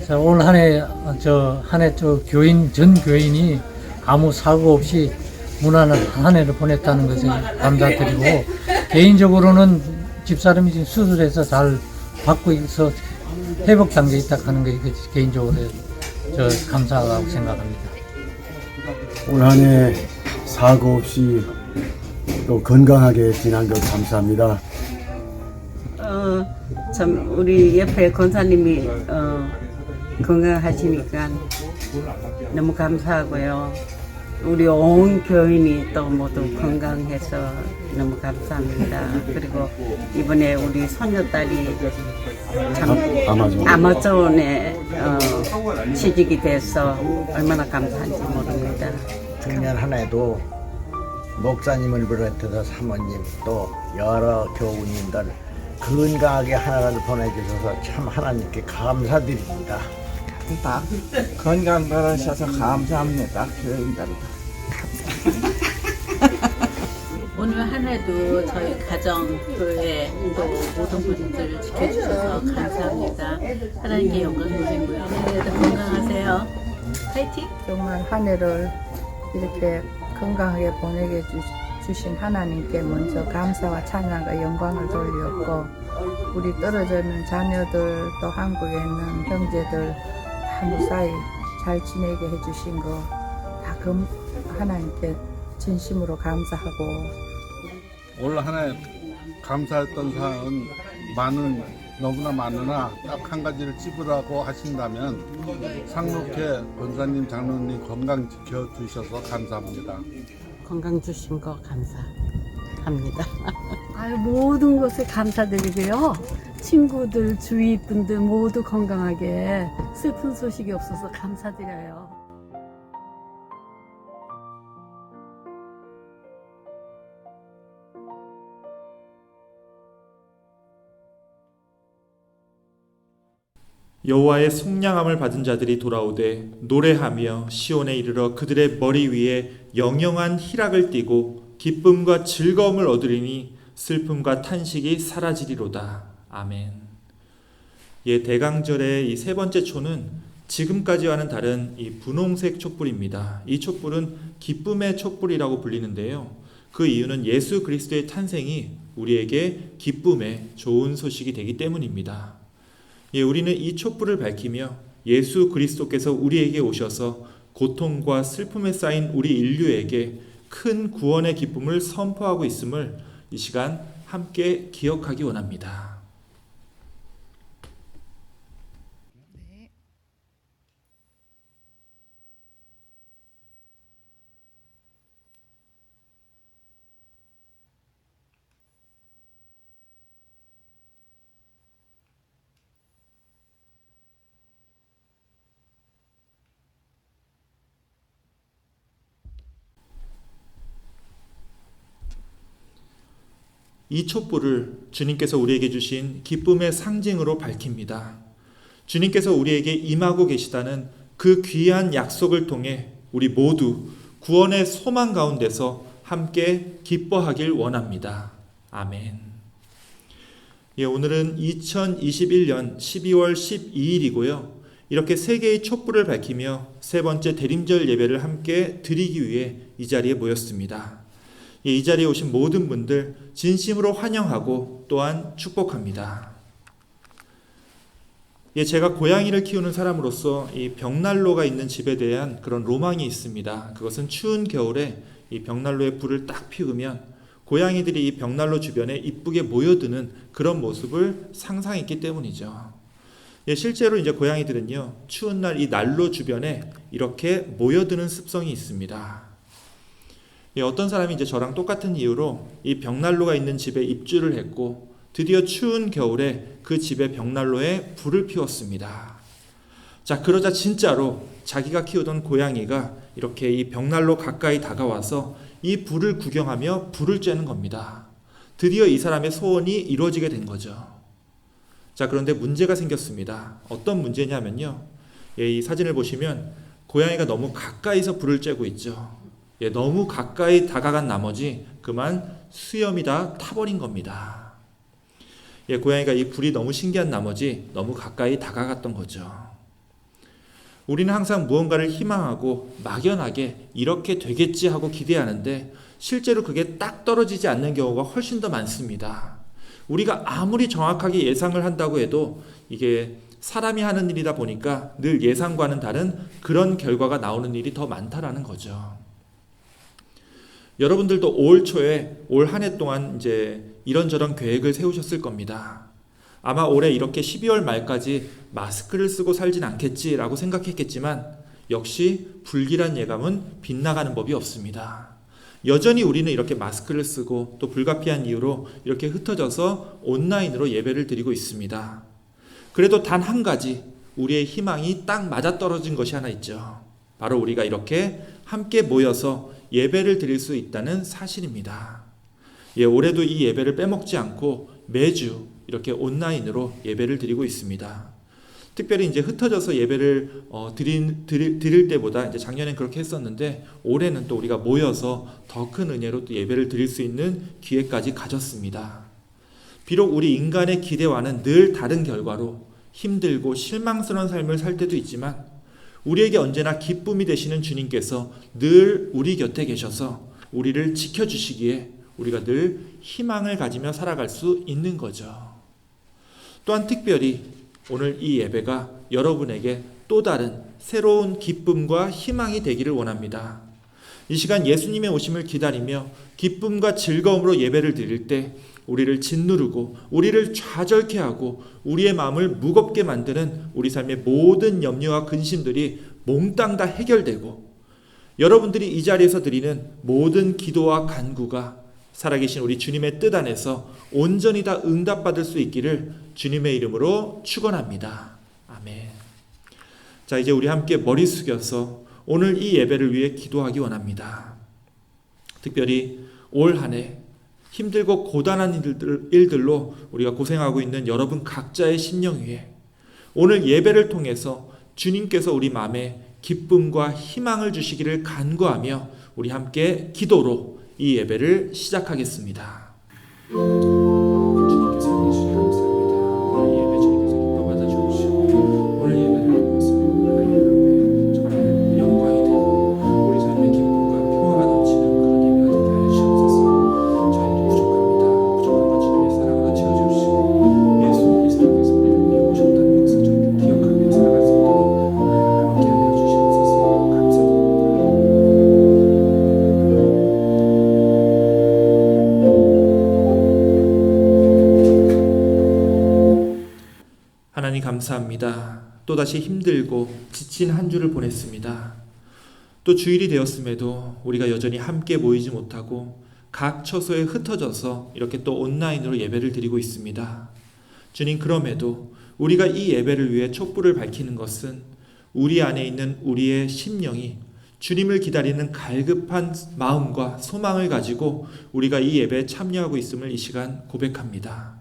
자, 올 한 해 전 교인이 아무 사고 없이 무난한 한 해를 보냈다는 것에 감사드리고, 개인적으로는 집사람이 지금 수술해서 잘 받고 있어 회복 단계에 있다 하는 게 개인적으로 감사하다고 생각합니다. 올 한 해 사고 없이 또 건강하게 지난 것 감사합니다. 참 우리 옆에 권사님이 건강하시니까 너무 감사하고요. 우리 온 교인이 또 모두 건강해서 너무 감사합니다. 그리고 이번에 우리 손녀딸이 참 아마존에 취직이 돼서 얼마나 감사한지 모릅니다. 작년 한 해도 목사님을 비롯해서 사모님 또 여러 교우님들 건강하게 하나를 보내주셔서 참 하나님께 감사드립니다. 건강 바라셔서 감사합니다. 교인들. 오늘 한 해도 저희 가정, 교회 또 모든 분들 지켜주셔서 감사합니다. 하나님께 영광 돌리고요. 오늘도 건강하세요. 파이팅! 정말 한 해를 이렇게 건강하게 보내게 주신 하나님께 먼저 감사와 찬양과 영광을 돌렸고, 우리 떨어져 있는 자녀들 또 한국에 있는 형제들 다 무사히 잘 지내게 해주신 거 다 하나님께 진심으로 감사하고, 올 한 해 감사했던 사항은 너무나 많으나 딱 한 가지를 찝으라고 하신다면 상록회 권사님 장로님 건강 지켜주셔서 감사합니다. 건강 주신 거 감사합니다. 모든 것에 감사드리고요. 친구들, 주위 분들 모두 건강하게 슬픈 소식이 없어서 감사드려요. 여호와의 속량함을 받은 자들이 돌아오되 노래하며 시온에 이르러 그들의 머리 위에 영영한 희락을 띠고 기쁨과 즐거움을 얻으리니 슬픔과 탄식이 사라지리로다. 아멘. 대강절의 이 세 번째 초는 지금까지와는 다른 이 분홍색 촛불입니다. 이 촛불은 기쁨의 촛불이라고 불리는데요. 그 이유는 예수 그리스도의 탄생이 우리에게 기쁨의 좋은 소식이 되기 때문입니다. 우리는 이 촛불을 밝히며 예수 그리스도께서 우리에게 오셔서 고통과 슬픔에 쌓인 우리 인류에게 큰 구원의 기쁨을 선포하고 있음을 이 시간 함께 기억하기 원합니다. 이 촛불을 주님께서 우리에게 주신 기쁨의 상징으로 밝힙니다. 주님께서 우리에게 임하고 계시다는 그 귀한 약속을 통해 우리 모두 구원의 소망 가운데서 함께 기뻐하길 원합니다. 아멘. 오늘은 2021년 12월 12일이고요. 이렇게 세 개의 촛불을 밝히며 세 번째 대림절 예배를 함께 드리기 위해 이 자리에 모였습니다. 이 자리에 오신 모든 분들 진심으로 환영하고 또한 축복합니다. 제가 고양이를 키우는 사람으로서 이 벽난로가 있는 집에 대한 그런 로망이 있습니다. 그것은 추운 겨울에 이 벽난로에 불을 딱 피우면 고양이들이 이 벽난로 주변에 이쁘게 모여드는 그런 모습을 상상했기 때문이죠. 실제로 이제 고양이들은요, 추운 날 이 난로 주변에 이렇게 모여드는 습성이 있습니다. 어떤 사람이 이제 저랑 똑같은 이유로 이 벽난로가 있는 집에 입주를 했고 드디어 추운 겨울에 그 집의 벽난로에 불을 피웠습니다. 자, 그러자 진짜로 자기가 키우던 고양이가 이렇게 이 벽난로 가까이 다가와서 이 불을 구경하며 불을 쬐는 겁니다. 드디어 이 사람의 소원이 이루어지게 된 거죠. 자, 그런데 문제가 생겼습니다. 어떤 문제냐면요. 이 사진을 보시면 고양이가 너무 가까이서 불을 쬐고 있죠. 너무 가까이 다가간 나머지 그만 수염이 다 타버린 겁니다. 고양이가 이 불이 너무 신기한 나머지 너무 가까이 다가갔던 거죠. 우리는 항상 무언가를 희망하고 막연하게 이렇게 되겠지 하고 기대하는데 실제로 그게 딱 떨어지지 않는 경우가 훨씬 더 많습니다. 우리가 아무리 정확하게 예상을 한다고 해도 이게 사람이 하는 일이다 보니까 늘 예상과는 다른 그런 결과가 나오는 일이 더 많다라는 거죠. 여러분들도 올 초에 올 한 해 동안 이제 이런저런 계획을 세우셨을 겁니다. 아마 올해 이렇게 12월 말까지 마스크를 쓰고 살진 않겠지라고 생각했겠지만 역시 불길한 예감은 빗나가는 법이 없습니다. 여전히 우리는 이렇게 마스크를 쓰고 또 불가피한 이유로 이렇게 흩어져서 온라인으로 예배를 드리고 있습니다. 그래도 단 한 가지 우리의 희망이 딱 맞아떨어진 것이 하나 있죠. 바로 우리가 이렇게 함께 모여서 예배를 드릴 수 있다는 사실입니다. 올해도 이 예배를 빼먹지 않고 매주 이렇게 온라인으로 예배를 드리고 있습니다. 특별히 이제 흩어져서 예배를 드릴 때보다 이제 작년엔 그렇게 했었는데 올해는 또 우리가 모여서 더 큰 은혜로 또 예배를 드릴 수 있는 기회까지 가졌습니다. 비록 우리 인간의 기대와는 늘 다른 결과로 힘들고 실망스러운 삶을 살 때도 있지만 우리에게 언제나 기쁨이 되시는 주님께서 늘 우리 곁에 계셔서 우리를 지켜주시기에 우리가 늘 희망을 가지며 살아갈 수 있는 거죠. 또한 특별히 오늘 이 예배가 여러분에게 또 다른 새로운 기쁨과 희망이 되기를 원합니다. 이 시간 예수님의 오심을 기다리며 기쁨과 즐거움으로 예배를 드릴 때 우리를 짓누르고 우리를 좌절케 하고 우리의 마음을 무겁게 만드는 우리 삶의 모든 염려와 근심들이 몽땅 다 해결되고 여러분들이 이 자리에서 드리는 모든 기도와 간구가 살아계신 우리 주님의 뜻 안에서 온전히 다 응답받을 수 있기를 주님의 이름으로 축원합니다. 아멘. 자, 이제 우리 함께 머리 숙여서 오늘 이 예배를 위해 기도하기 원합니다. 특별히 올 한 해 힘들고 고단한 일들로 우리가 고생하고 있는 여러분 각자의 심령 위에 오늘 예배를 통해서 주님께서 우리 마음에 기쁨과 희망을 주시기를 간구하며 우리 함께 기도로 이 예배를 시작하겠습니다. 주님께서 해주시니 감사합니다. 오늘 예배 주님께서 기뻐 받아주시고 오늘 예배를 통해서 하나님 앞에 정말 영광이 되고 우리 삶의 기쁨과 평화가 넘치는 그런 예배가 되게 하여 주시옵소서. 저희도 부족합니다. 부족한 것 주님의 사랑으로 채워주시고 예수 이 세상에서 우리를 위해 오셨다는 것을 저희가 기억하며 살아갈 수 있도록 함께 하여 주시옵소서. 감사드립니다. 하나님 감사합니다. 또다시 힘들고 지친 한 주를 보냈습니다. 또 주일이 되었음에도 우리가 여전히 함께 모이지 못하고 각 처소에 흩어져서 이렇게 또 온라인으로 예배를 드리고 있습니다. 주님, 그럼에도 우리가 이 예배를 위해 촛불을 밝히는 것은 우리 안에 있는 우리의 심령이 주님을 기다리는 갈급한 마음과 소망을 가지고 우리가 이 예배에 참여하고 있음을 이 시간 고백합니다.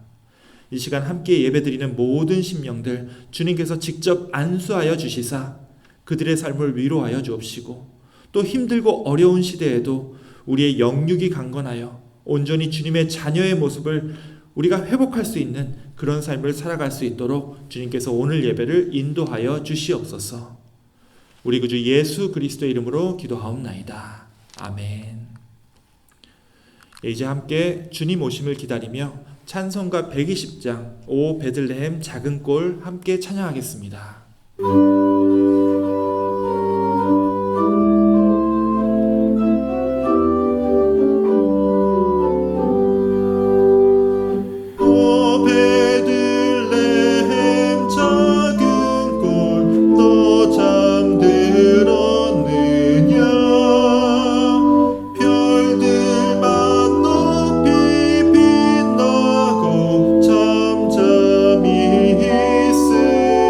이 시간 함께 예배드리는 모든 심령들 주님께서 직접 안수하여 주시사 그들의 삶을 위로하여 주옵시고 또 힘들고 어려운 시대에도 우리의 영육이 강건하여 온전히 주님의 자녀의 모습을 우리가 회복할 수 있는 그런 삶을 살아갈 수 있도록 주님께서 오늘 예배를 인도하여 주시옵소서. 우리 구주 예수 그리스도의 이름으로 기도하옵나이다. 아멘. 이제 함께 주님 오심을 기다리며 찬송가 120장 오 베들레헴 작은 꼴 함께 찬양하겠습니다.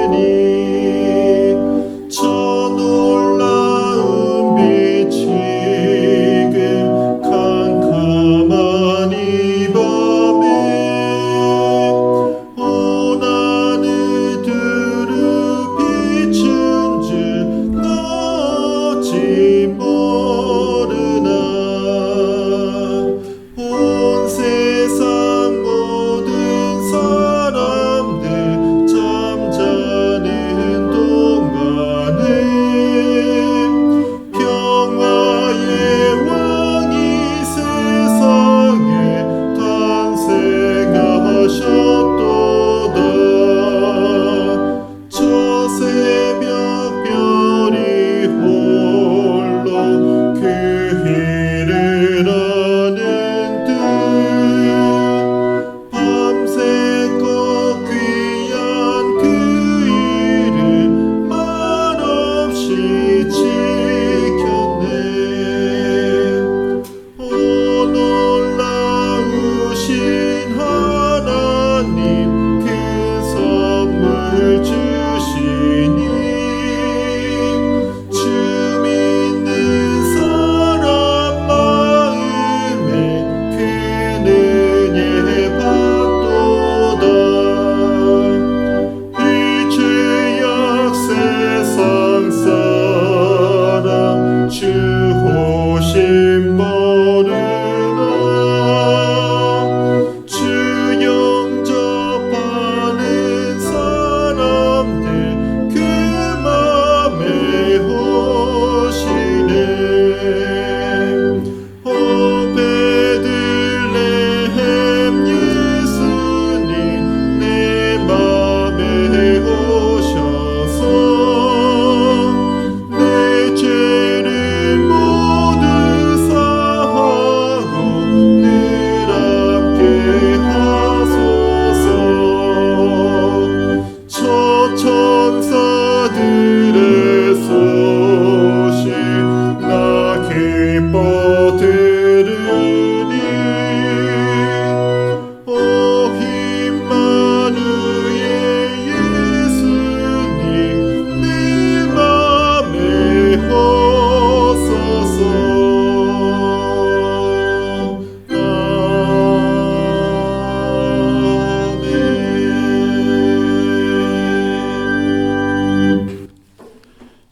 있으니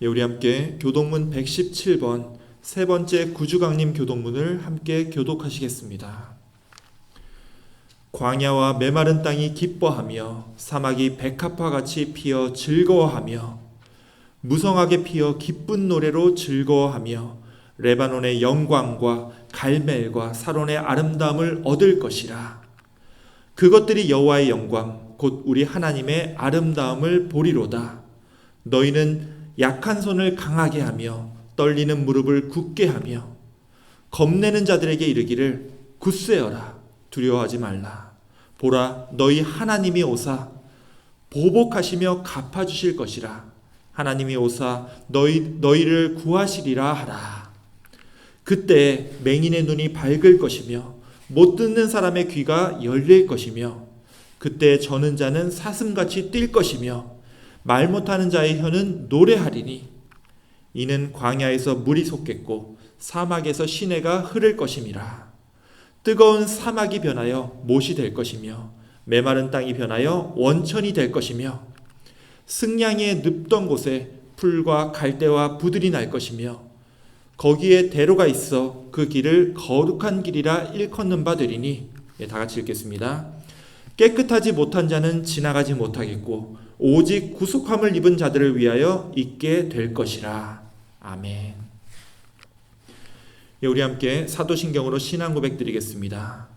예, 우리 함께 교독문 117번 세 번째 구주강림 교독문을 함께 교독하시겠습니다. 광야와 메마른 땅이 기뻐하며 사막이 백합화 같이 피어 즐거워하며 무성하게 피어 기쁜 노래로 즐거워하며 레바논의 영광과 갈멜과 사론의 아름다움을 얻을 것이라. 그것들이 여호와의 영광 곧 우리 하나님의 아름다움을 보리로다. 너희는 약한 손을 강하게 하며 떨리는 무릎을 굳게 하며 겁내는 자들에게 이르기를 굳세어라. 두려워하지 말라. 보라, 너희 하나님이 오사 보복하시며 갚아주실 것이라. 하나님이 오사 너희를 구하시리라 하라. 그때 맹인의 눈이 밝을 것이며 못 듣는 사람의 귀가 열릴 것이며 그때 저는 자는 사슴같이 뛸 것이며 말 못하는 자의 혀는 노래하리니 이는 광야에서 물이 솟겠고 사막에서 시내가 흐를 것임이라. 뜨거운 사막이 변하여 못이 될 것이며 메마른 땅이 변하여 원천이 될 것이며 승냥이의 눕던 곳에 풀과 갈대와 부들이 날 것이며 거기에 대로가 있어 그 길을 거룩한 길이라 일컫는 바 되리니. 다 같이 읽겠습니다. 깨끗하지 못한 자는 지나가지 못하겠고 오직 구속함을 입은 자들을 위하여 있게 될 것이라. 아멘. 우리 함께 사도신경으로 신앙 고백 드리겠습니다.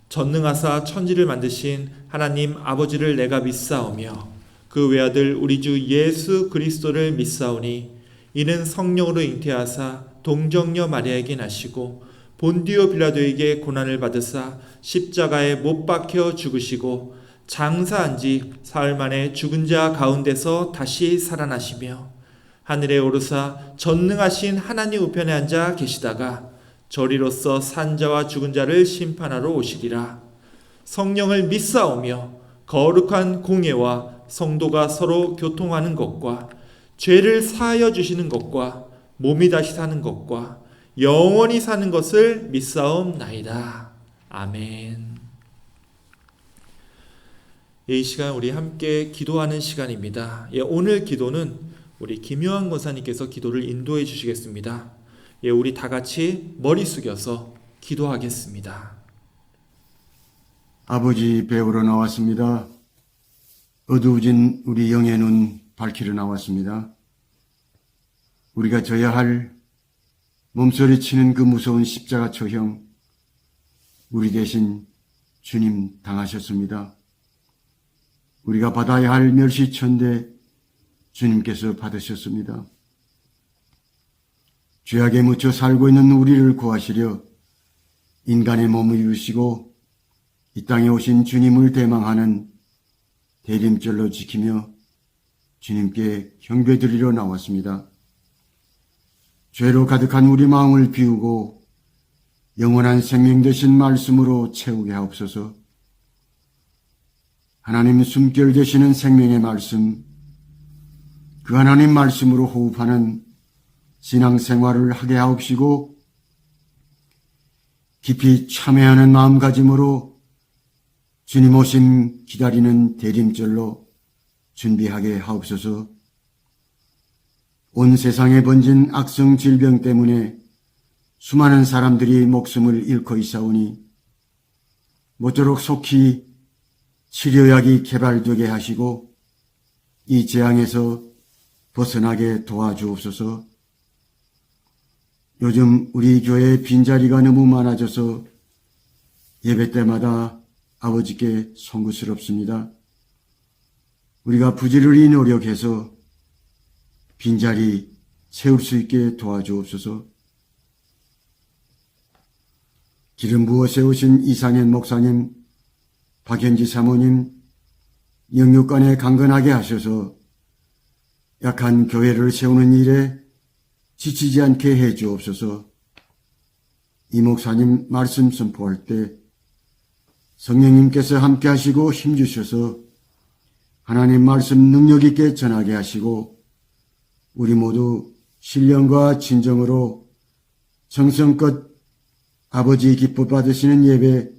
전능하사 천지를 만드신 하나님 아버지를 내가 믿사오며 그 외아들 우리 주 예수 그리스도를 믿사오니 이는 성령으로 잉태하사 동정녀 마리아에게 나시고 본디오 빌라도에게 고난을 받으사 십자가에 못 박혀 죽으시고 장사한 지 사흘 만에 죽은 자 가운데서 다시 살아나시며 하늘에 오르사 전능하신 하나님 우편에 앉아 계시다가 저리로서 산 자와 죽은 자를 심판하러 오시리라. 성령을 믿사오며 거룩한 공예와 성도가 서로 교통하는 것과 죄를 사하여 주시는 것과 몸이 다시 사는 것과 영원히 사는 것을 믿사옵나이다. 아멘. 이 시간 우리 함께 기도하는 시간입니다. 오늘 기도는 우리 김요한 권사님께서 기도를 인도해 주시겠습니다. 우리 다 같이 머리 숙여서 기도하겠습니다. 아버지 배우러 나왔습니다. 어두워진 우리 영의 눈 밝히러 나왔습니다. 우리가 져야 할 몸서리치는 그 무서운 십자가 처형, 우리 대신 주님 당하셨습니다. 우리가 받아야 할 멸시천대 주님께서 받으셨습니다. 죄악에 묻혀 살고 있는 우리를 구하시려 인간의 몸을 입으시고 이 땅에 오신 주님을 대망하는 대림절로 지키며 주님께 경배드리러 나왔습니다. 죄로 가득한 우리 마음을 비우고 영원한 생명 되신 말씀으로 채우게 하옵소서. 하나님 숨결 되시는 생명의 말씀, 그 하나님 말씀으로 호흡하는 신앙생활을 하게 하옵시고 깊이 참회하는 마음가짐으로 주님 오심 기다리는 대림절로 준비하게 하옵소서. 온 세상에 번진 악성 질병 때문에 수많은 사람들이 목숨을 잃고 있사오니 모쪼록 속히 치료약이 개발되게 하시고 이 재앙에서 벗어나게 도와주옵소서. 요즘 우리 교회에 빈자리가 너무 많아져서 예배 때마다 아버지께 송구스럽습니다. 우리가 부지런히 노력해서 빈자리 채울 수 있게 도와주옵소서. 기름 부어 세우신 이상현 목사님, 박현지 사모님, 영육간에 강건하게 하셔서 약한 교회를 세우는 일에 지치지 않게 해 주옵소서. 이 목사님 말씀 선포할 때 성령님께서 함께 하시고 힘주셔서 하나님 말씀 능력 있게 전하게 하시고 우리 모두 신령과 진정으로 정성껏 아버지 기뻐 받으시는 예배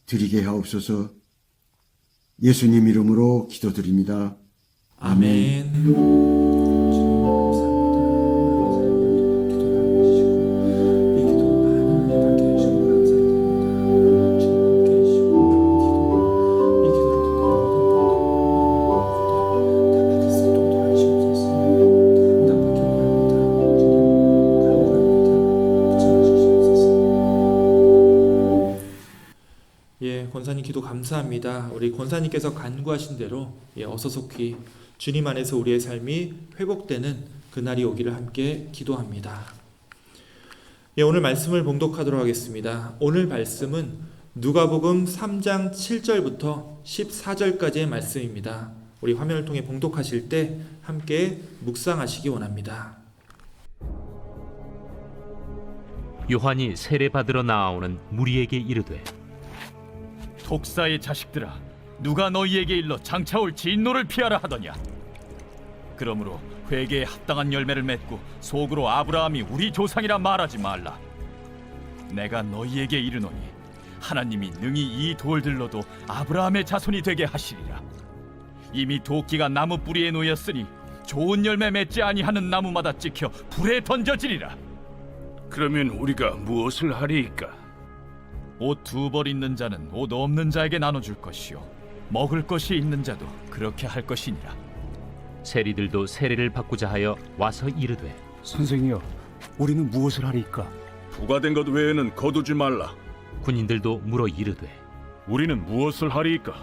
드리게 하옵소서. 예수님 이름으로 기도드립니다. 아멘. 또 감사합니다. 우리 권사님께서 간구하신 대로 어서 속히 주님 안에서 우리의 삶이 회복되는 그날이 오기를 함께 기도합니다. 오늘 말씀을 봉독하도록 하겠습니다. 오늘 말씀은 누가복음 3장 7절부터 14절까지의 말씀입니다. 우리 화면을 통해 봉독하실 때 함께 묵상하시기 원합니다. 요한이 세례받으러 나아오는 무리에게 이르되 독사의 자식들아, 누가 너희에게 일러 장차 올 진노를 피하라 하더냐? 그러므로 회개에 합당한 열매를 맺고 속으로 아브라함이 우리 조상이라 말하지 말라. 내가 너희에게 이르노니 하나님이 능히 이 돌들로도 아브라함의 자손이 되게 하시리라. 이미 도끼가 나무 뿌리에 놓였으니 좋은 열매 맺지 아니하는 나무마다 찍혀 불에 던져지리라. 그러면 우리가 무엇을 하리이까? 옷 2벌 있는 자는 옷 없는 자에게 나눠줄 것이요 먹을 것이 있는 자도 그렇게 할 것이니라. 세리들도 세례를 받고자 하여 와서 이르되 선생이여, 우리는 무엇을 하리이까? 부과된 것 외에는 거두지 말라. 군인들도 물어 이르되 우리는 무엇을 하리이까?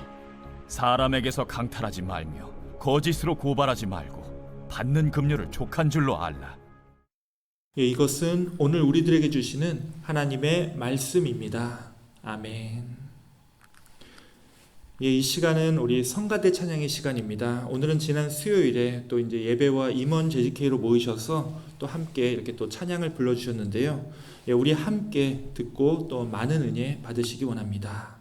사람에게서 강탈하지 말며 거짓으로 고발하지 말고 받는 급료를 족한 줄로 알라. 이것은 오늘 우리들에게 주시는 하나님의 말씀입니다. 아멘. 이 시간은 우리 성가대 찬양의 시간입니다. 오늘은 지난 수요일에 또 이제 예배와 임원 재직회의로 모이셔서 또 함께 이렇게 또 찬양을 불러주셨는데요. 우리 함께 듣고 또 많은 은혜 받으시기 원합니다.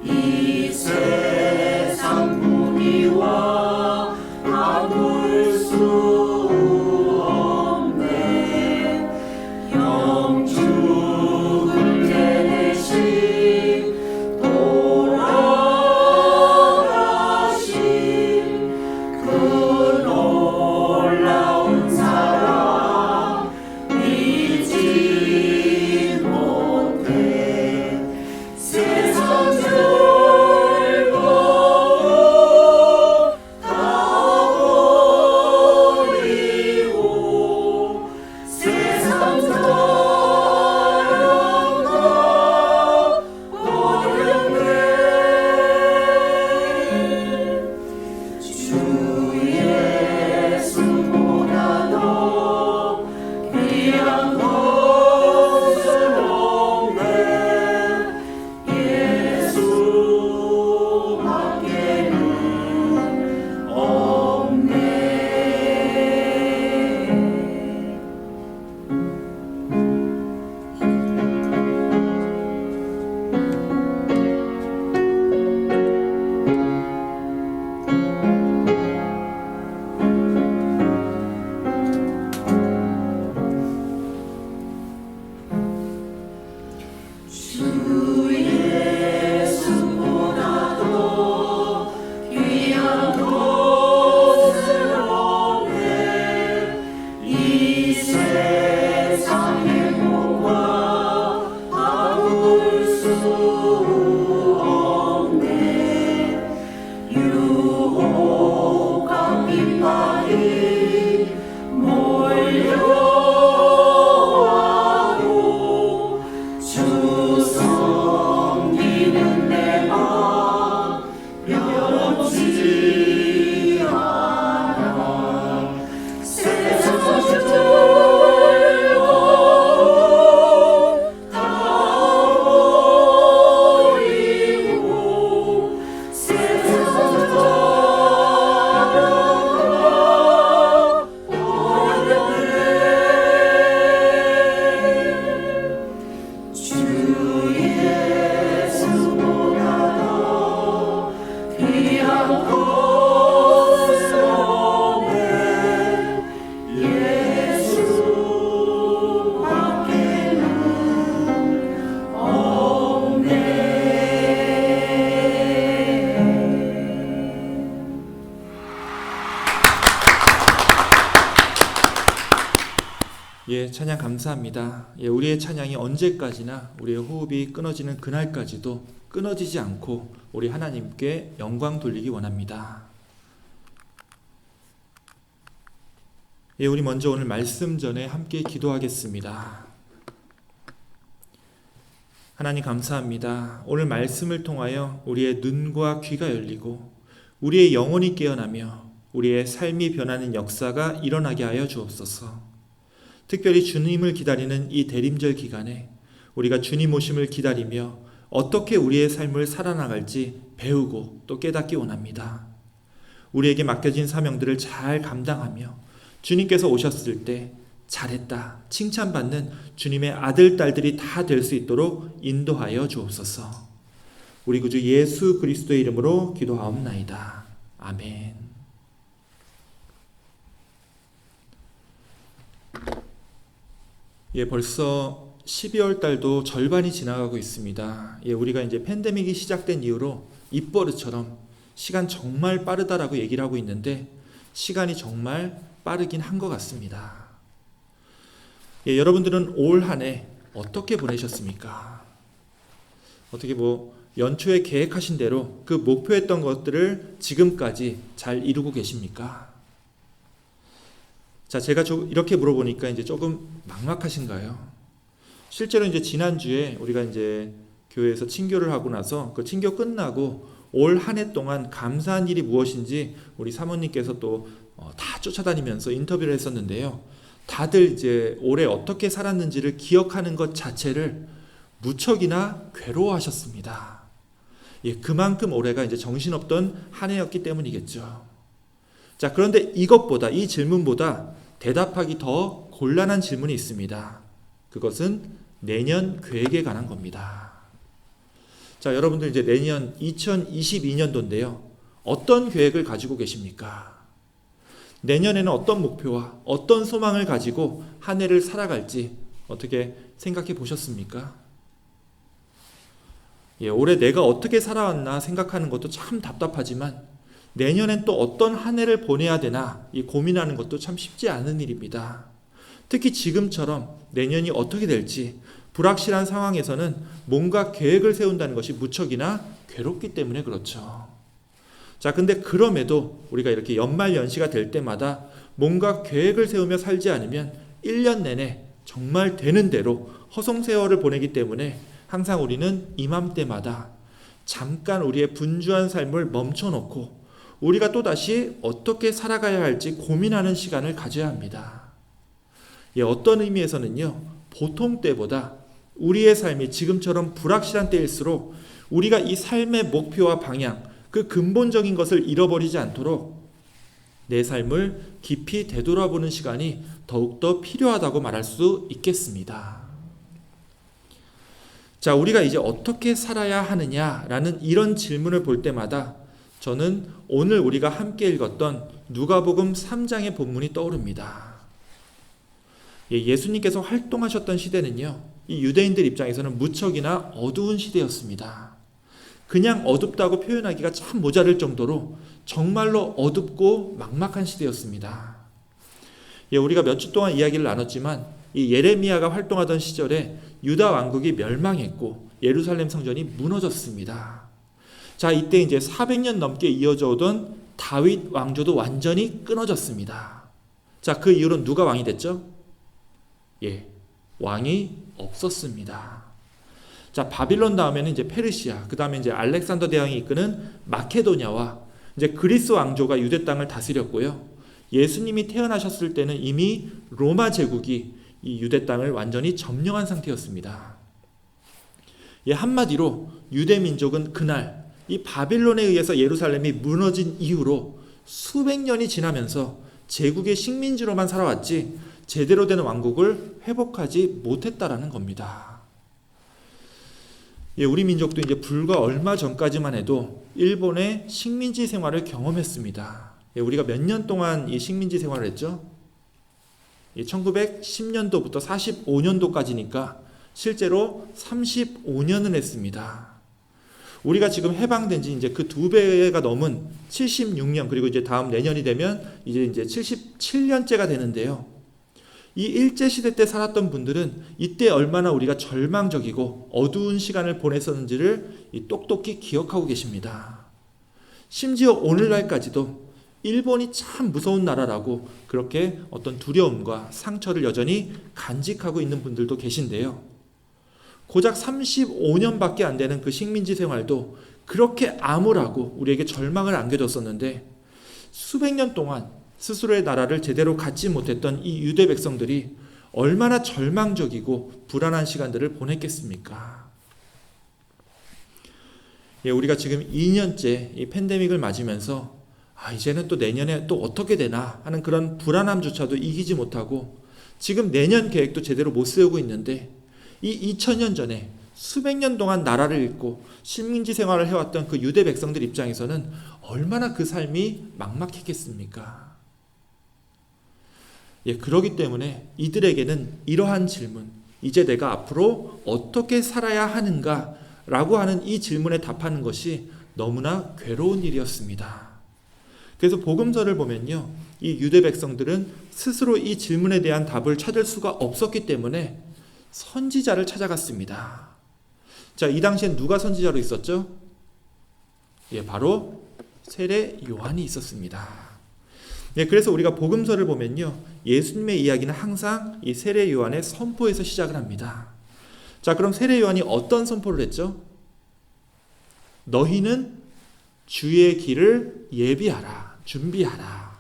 이 세상 부귀와 예, 찬양 감사합니다. 예, 우리의 찬양이 언제까지나 우리의 호흡이 끊어지는 그날까지도 끊어지지 않고 우리 하나님께 영광 돌리기 원합니다. 예, 우리 먼저 오늘 말씀 전에 함께 기도하겠습니다. 하나님 감사합니다. 오늘 말씀을 통하여 우리의 눈과 귀가 열리고 우리의 영혼이 깨어나며 우리의 삶이 변하는 역사가 일어나게 하여 주옵소서. 특별히 주님을 기다리는 이 대림절 기간에 우리가 주님 오심을 기다리며 어떻게 우리의 삶을 살아나갈지 배우고 또 깨닫기 원합니다. 우리에게 맡겨진 사명들을 잘 감당하며 주님께서 오셨을 때 잘했다 칭찬받는 주님의 아들, 딸들이 다 될 수 있도록 인도하여 주옵소서. 우리 구주 예수 그리스도의 이름으로 기도하옵나이다. 아멘. 예, 벌써 12월 달도 절반이 지나가고 있습니다. 예, 우리가 이제 팬데믹이 시작된 이후로 입버릇처럼 시간 정말 빠르다라고 얘기를 하고 있는데 시간이 정말 빠르긴 한 것 같습니다. 예, 여러분들은 올 한 해 어떻게 보내셨습니까? 어떻게 연초에 계획하신 대로 그 목표했던 것들을 지금까지 잘 이루고 계십니까? 자, 제가 이렇게 물어보니까 이제 조금 막막하신가요? 실제로 이제 지난주에 우리가 이제 교회에서 친교를 하고 나서 그 친교 끝나고 올 한 해 동안 감사한 일이 무엇인지 우리 사모님께서 또 다 쫓아다니면서 인터뷰를 했었는데요. 다들 이제 올해 어떻게 살았는지를 기억하는 것 자체를 무척이나 괴로워하셨습니다. 예, 그만큼 올해가 이제 정신없던 한 해였기 때문이겠죠. 자, 그런데 이것보다, 이 질문보다 대답하기 더 곤란한 질문이 있습니다. 그것은 내년 계획에 관한 겁니다. 자, 여러분들 이제 내년 2022년도인데요. 어떤 계획을 가지고 계십니까? 내년에는 어떤 목표와 어떤 소망을 가지고 한 해를 살아갈지 어떻게 생각해 보셨습니까? 예, 올해 내가 어떻게 살아왔나 생각하는 것도 참 답답하지만 내년엔 또 어떤 한 해를 보내야 되나 이 고민하는 것도 참 쉽지 않은 일입니다. 특히 지금처럼 내년이 어떻게 될지 불확실한 상황에서는 뭔가 계획을 세운다는 것이 무척이나 괴롭기 때문에 그렇죠. 자, 근데 그럼에도 우리가 이렇게 연말연시가 될 때마다 뭔가 계획을 세우며 살지 않으면 1년 내내 정말 되는 대로 허송세월을 보내기 때문에 항상 우리는 이맘때마다 잠깐 우리의 분주한 삶을 멈춰놓고 우리가 또다시 어떻게 살아가야 할지 고민하는 시간을 가져야 합니다. 예, 어떤 의미에서는요, 보통 때보다 우리의 삶이 지금처럼 불확실한 때일수록 우리가 이 삶의 목표와 방향, 그 근본적인 것을 잃어버리지 않도록 내 삶을 깊이 되돌아보는 시간이 더욱더 필요하다고 말할 수 있겠습니다. 자, 우리가 이제 어떻게 살아야 하느냐라는 이런 질문을 볼 때마다 저는 오늘 우리가 함께 읽었던 누가복음 3장의 본문이 떠오릅니다. 예수님께서 활동하셨던 시대는요, 이 유대인들 입장에서는 무척이나 어두운 시대였습니다. 그냥 어둡다고 표현하기가 참 모자랄 정도로 정말로 어둡고 막막한 시대였습니다. 우리가 몇 주 동안 이야기를 나눴지만 이 예레미야가 활동하던 시절에 유다 왕국이 멸망했고 예루살렘 성전이 무너졌습니다. 자, 이때 이제 400년 넘게 이어져 오던 다윗 왕조도 완전히 끊어졌습니다. 자, 그 이후로 누가 왕이 됐죠? 예, 왕이 없었습니다. 자, 바빌론 다음에는 이제 페르시아, 그 다음에 이제 알렉산더 대왕이 이끄는 마케도냐와 이제 그리스 왕조가 유대 땅을 다스렸고요. 예수님이 태어나셨을 때는 이미 로마 제국이 이 유대 땅을 완전히 점령한 상태였습니다. 예, 한마디로 유대 민족은 그날 이 바빌론에 의해서 예루살렘이 무너진 이후로 수백 년이 지나면서 제국의 식민지로만 살아왔지 제대로 된 왕국을 회복하지 못했다라는 겁니다. 예, 우리 민족도 이제 불과 얼마 전까지만 해도 일본의 식민지 생활을 경험했습니다. 예, 우리가 몇 년 동안 이 식민지 생활을 했죠? 1910년도부터 45년도까지니까 실제로 35년을 했습니다. 우리가 지금 해방된 지 이제 그 2배가 넘은 76년, 그리고 이제 다음 내년이 되면 이제 77년째가 되는데요. 이 일제시대 때 살았던 분들은 이때 얼마나 우리가 절망적이고 어두운 시간을 보냈었는지를 똑똑히 기억하고 계십니다. 심지어 오늘날까지도 일본이 참 무서운 나라라고 그렇게 어떤 두려움과 상처를 여전히 간직하고 있는 분들도 계신데요. 고작 35년밖에 안 되는 그 식민지 생활도 그렇게 암울하고 우리에게 절망을 안겨줬었는데 수백 년 동안 스스로의 나라를 제대로 갖지 못했던 이 유대 백성들이 얼마나 절망적이고 불안한 시간들을 보냈겠습니까? 우리가 지금 2년째 이 팬데믹을 맞으면서 이제는 또 내년에 또 어떻게 되나 하는 그런 불안함조차도 이기지 못하고 지금 내년 계획도 제대로 못 세우고 있는데 이 2000년 전에 수백 년 동안 나라를 잃고 식민지 생활을 해왔던 그 유대 백성들 입장에서는 얼마나 그 삶이 막막했겠습니까? 그러기 때문에 이들에게는 이러한 질문, 이제 내가 앞으로 어떻게 살아야 하는가 라고 하는 이 질문에 답하는 것이 너무나 괴로운 일이었습니다. 그래서 복음서를 보면요, 이 유대 백성들은 스스로 이 질문에 대한 답을 찾을 수가 없었기 때문에 선지자를 찾아갔습니다. 자, 이 당시엔 누가 선지자로 있었죠? 바로 세례 요한이 있었습니다. 그래서 우리가 복음서를 보면요, 예수님의 이야기는 항상 이 세례 요한의 선포에서 시작을 합니다. 자, 그럼 세례 요한이 어떤 선포를 했죠? 너희는 주의 길을 예비하라, 준비하라.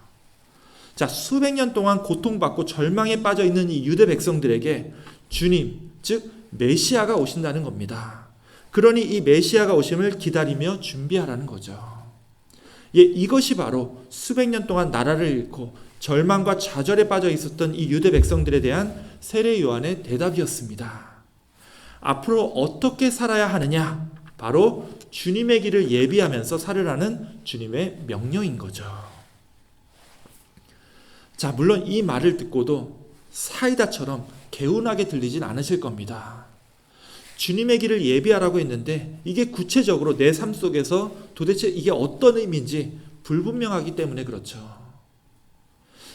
자, 수백 년 동안 고통받고 절망에 빠져 있는 이 유대 백성들에게 주님, 즉 메시아가 오신다는 겁니다. 그러니 이 메시아가 오심을 기다리며 준비하라는 거죠. 이것이 바로 수백 년 동안 나라를 잃고 절망과 좌절에 빠져 있었던 이 유대 백성들에 대한 세례 요한의 대답이었습니다. 앞으로 어떻게 살아야 하느냐? 바로 주님의 길을 예비하면서 살으라는 주님의 명령인 거죠. 자, 물론 이 말을 듣고도 사이다처럼 개운하게 들리진 않으실 겁니다. 주님의 길을 예비하라고 했는데 이게 구체적으로 내 삶 속에서 도대체 이게 어떤 의미인지 불분명하기 때문에 그렇죠.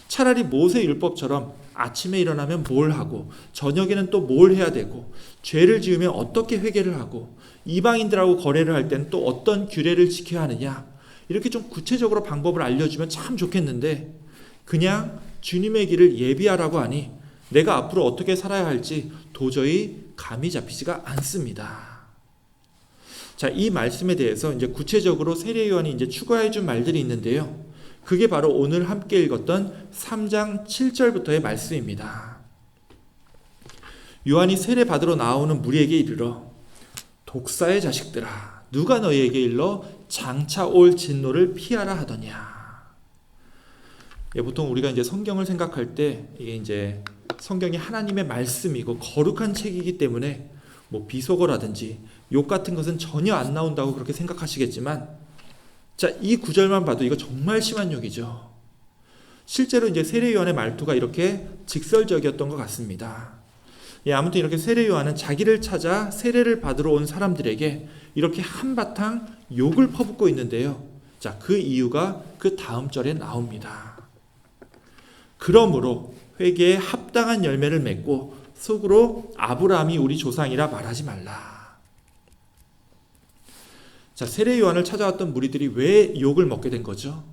차라리 모세 율법처럼 아침에 일어나면 뭘 하고 저녁에는 또 뭘 해야 되고 죄를 지으면 어떻게 회개를 하고 이방인들하고 거래를 할 때는 또 어떤 규례를 지켜야 하느냐, 이렇게 좀 구체적으로 방법을 알려주면 참 좋겠는데 그냥 주님의 길을 예비하라고 하니 내가 앞으로 어떻게 살아야 할지 도저히 감이 잡히지가 않습니다. 자, 이 말씀에 대해서 이제 구체적으로 세례 요한이 이제 추가해 준 말들이 있는데요. 그게 바로 오늘 함께 읽었던 3장 7절부터의 말씀입니다. 요한이 세례 받으러 나오는 무리에게 이르러 독사의 자식들아, 누가 너희에게 일러 장차 올 진노를 피하라 하더냐. 보통 우리가 이제 성경을 생각할 때 이게 이제 성경이 하나님의 말씀이고 거룩한 책이기 때문에 뭐 비속어라든지 욕 같은 것은 전혀 안 나온다고 그렇게 생각하시겠지만, 자, 이 구절만 봐도 이거 정말 심한 욕이죠. 실제로 이제 세례 요한의 말투가 이렇게 직설적이었던 것 같습니다. 아무튼 이렇게 세례 요한은 자기를 찾아 세례를 받으러 온 사람들에게 이렇게 한바탕 욕을 퍼붓고 있는데요. 자, 그 이유가 그 다음 절에 나옵니다. 그러므로 회개에 합당한 열매를 맺고 속으로 아브라함이 우리 조상이라 말하지 말라. 자, 세례 요한을 찾아왔던 무리들이 왜 욕을 먹게 된 거죠?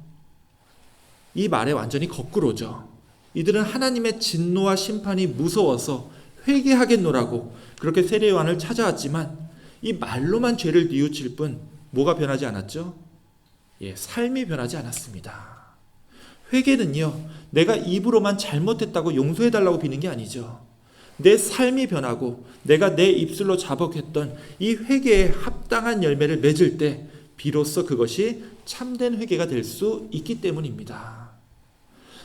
이 말에 완전히 거꾸로죠. 이들은 하나님의 진노와 심판이 무서워서 회개하겠노라고 그렇게 세례 요한을 찾아왔지만 이 말로만 죄를 뉘우칠 뿐 뭐가 변하지 않았죠? 삶이 변하지 않았습니다. 회개는요, 내가 입으로만 잘못했다고 용서해달라고 비는 게 아니죠. 내 삶이 변하고 내가 내 입술로 자복했던 이 회개에 합당한 열매를 맺을 때 비로소 그것이 참된 회개가 될 수 있기 때문입니다.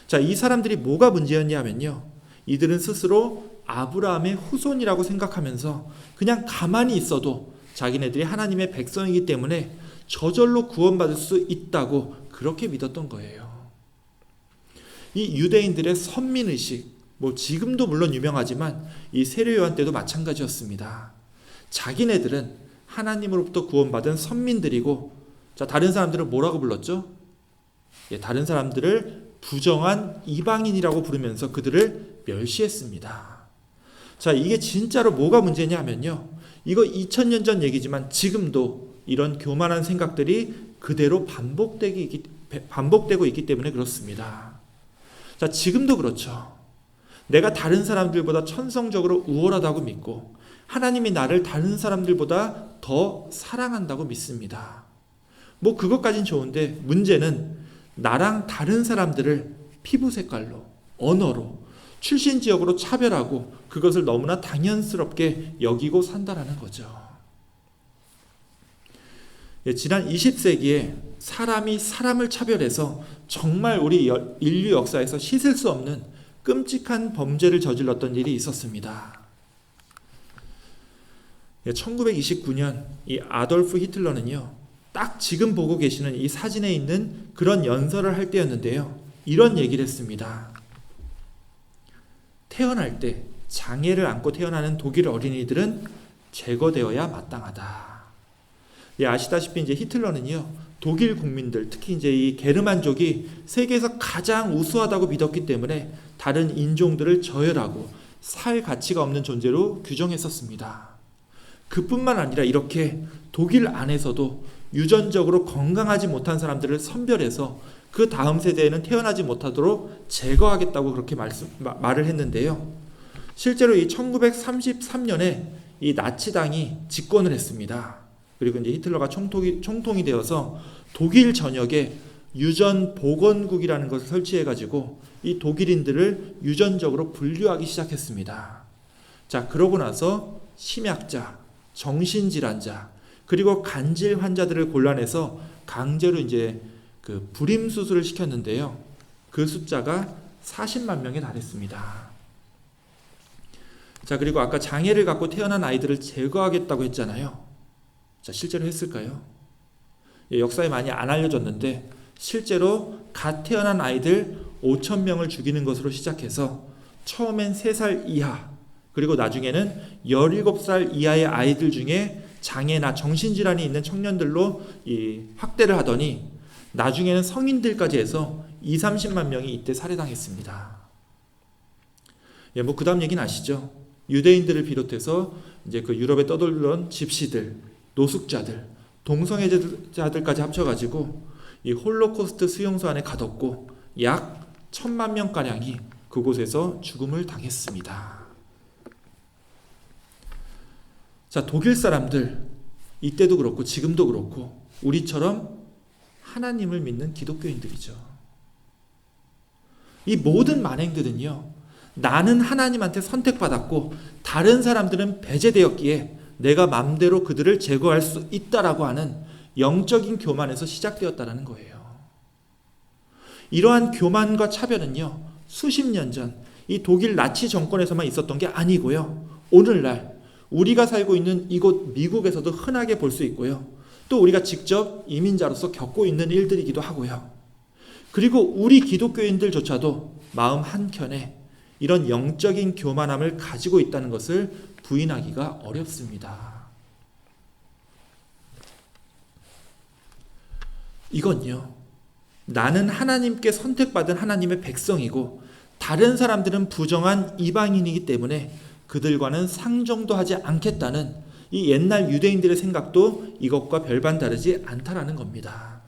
자, 이 사람들이 뭐가 문제였냐면요, 이들은 스스로 아브라함의 후손이라고 생각하면서 그냥 가만히 있어도 자기네들이 하나님의 백성이기 때문에 저절로 구원받을 수 있다고 그렇게 믿었던 거예요. 이 유대인들의 선민의식, 뭐 지금도 물론 유명하지만 이 세례 요한 때도 마찬가지였습니다. 자기네들은 하나님으로부터 구원받은 선민들이고, 자, 다른 사람들은 뭐라고 불렀죠? 다른 사람들을 부정한 이방인이라고 부르면서 그들을 멸시했습니다. 자, 이게 진짜로 뭐가 문제냐 하면요, 이거 2000년 전 얘기지만 지금도 이런 교만한 생각들이 그대로 반복되고 있기 때문에 그렇습니다. 자, 지금도 그렇죠. 내가 다른 사람들보다 천성적으로 우월하다고 믿고 하나님이 나를 다른 사람들보다 더 사랑한다고 믿습니다. 뭐 그것까진 좋은데 문제는 나랑 다른 사람들을 피부 색깔로, 언어로, 출신 지역으로 차별하고 그것을 너무나 당연스럽게 여기고 산다라는 거죠. 지난 20세기에 사람이 사람을 차별해서 정말 우리 인류 역사에서 씻을 수 없는 끔찍한 범죄를 저질렀던 일이 있었습니다. 1929년 이 아돌프 히틀러는요, 딱 지금 보고 계시는 이 사진에 있는 그런 연설을 할 때였는데요, 이런 얘기를 했습니다. 태어날 때 장애를 안고 태어나는 독일 어린이들은 제거되어야 마땅하다. 아시다시피 이제 히틀러는요, 독일 국민들, 특히 이제 이 게르만족이 세계에서 가장 우수하다고 믿었기 때문에 다른 인종들을 저열하고 살 가치가 없는 존재로 규정했었습니다. 그뿐만 아니라 이렇게 독일 안에서도 유전적으로 건강하지 못한 사람들을 선별해서 그 다음 세대에는 태어나지 못하도록 제거하겠다고 그렇게 말을 했는데요. 실제로 이 1933년에 이 나치당이 집권을 했습니다. 그리고 이제 히틀러가 총통이 되어서 독일 전역에 유전 보건국이라는 것을 설치해가지고 이 독일인들을 유전적으로 분류하기 시작했습니다. 자, 그러고 나서 심약자, 정신질환자, 그리고 간질 환자들을 골라내서 강제로 이제 그 불임 수술을 시켰는데요. 그 숫자가 40만 명에 달했습니다. 자, 그리고 아까 장애를 갖고 태어난 아이들을 제거하겠다고 했잖아요. 자, 실제로 했을까요? 역사에 많이 안 알려졌는데 실제로 갓 태어난 아이들 5,000명을 죽이는 것으로 시작해서 처음엔 3살 이하, 그리고 나중에는 17살 이하의 아이들 중에 장애나 정신질환이 있는 청년들로 확대를 하더니 나중에는 성인들까지 해서 20-30만 명이 이때 살해당했습니다. 뭐 그 다음 얘기는 아시죠? 유대인들을 비롯해서 이제 그 유럽에 떠돌던 집시들, 노숙자들, 동성애자들까지 합쳐가지고 이 홀로코스트 수용소 안에 가뒀고 약 1,000만 명가량이 그곳에서 죽음을 당했습니다. 자, 독일 사람들 이때도 그렇고 지금도 그렇고 우리처럼 하나님을 믿는 기독교인들이죠. 이 모든 만행들은요, 나는 하나님한테 선택받았고 다른 사람들은 배제되었기에 내가 맘대로 그들을 제거할 수 있다라고 하는 영적인 교만에서 시작되었다는 거예요. 이러한 교만과 차별은요, 수십 년 전 이 독일 나치 정권에서만 있었던 게 아니고요, 오늘날 우리가 살고 있는 이곳 미국에서도 흔하게 볼 수 있고요, 또 우리가 직접 이민자로서 겪고 있는 일들이기도 하고요. 그리고 우리 기독교인들조차도 마음 한켠에 이런 영적인 교만함을 가지고 있다는 것을 부인하기가 어렵습니다. 이건요, 나는 하나님께 선택받은 하나님의 백성이고 다른 사람들은 부정한 이방인이기 때문에 그들과는 상종도 하지 않겠다는 이 옛날 유대인들의 생각도 이것과 별반 다르지 않다라는 겁니다.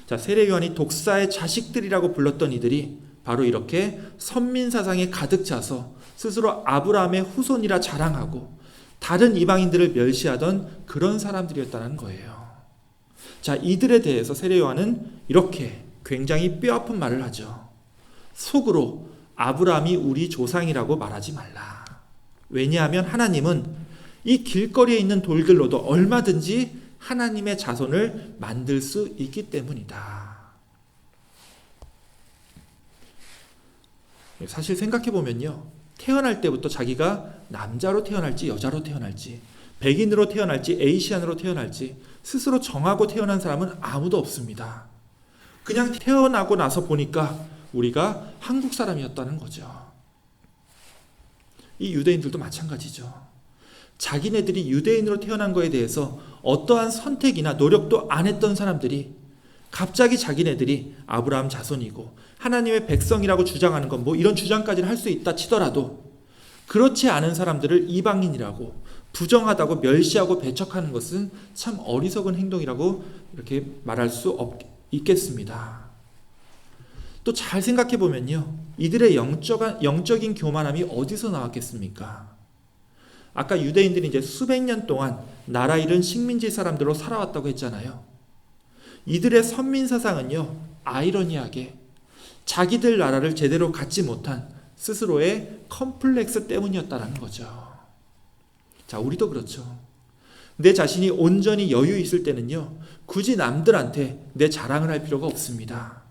자, 세례요한이 독사의 자식들이라고 불렀던 이들이 바로 이렇게 선민사상에 가득 차서 스스로 아브라함의 후손이라 자랑하고 다른 이방인들을 멸시하던 그런 사람들이었다는 거예요. 자, 이들에 대해서 세례요한은 이렇게 굉장히 뼈아픈 말을 하죠. 속으로 아브라함이 우리 조상이라고 말하지 말라. 왜냐하면 하나님은 이 길거리에 있는 돌들로도 얼마든지 하나님의 자손을 만들 수 있기 때문이다. 사실 생각해보면요, 태어날 때부터 자기가 남자로 태어날지 여자로 태어날지 백인으로 태어날지 에이시안으로 태어날지 스스로 정하고 태어난 사람은 아무도 없습니다. 그냥 태어나고 나서 보니까 우리가 한국 사람이었다는 거죠. 이 유대인들도 마찬가지죠. 자기네들이 유대인으로 태어난 거에 대해서 어떠한 선택이나 노력도 안 했던 사람들이 갑자기 자기네들이 아브라함 자손이고 하나님의 백성이라고 주장하는 건 뭐 이런 주장까지는 할 수 있다 치더라도 그렇지 않은 사람들을 이방인이라고 부정하다고 멸시하고 배척하는 것은 참 어리석은 행동이라고 이렇게 말할 수 있겠습니다. 또 잘 생각해 보면요, 이들의 영적인 교만함이 어디서 나왔겠습니까? 아까 유대인들이 이제 수백 년 동안 나라 잃은 식민지 사람들로 살아왔다고 했잖아요. 이들의 선민 사상은요, 아이러니하게 자기들 나라를 제대로 갖지 못한 스스로의 컴플렉스 때문이었다는 거죠. 자, 우리도 그렇죠. 내 자신이 온전히 여유 있을 때는요, 굳이 남들한테 내 자랑을 할 필요가 없습니다.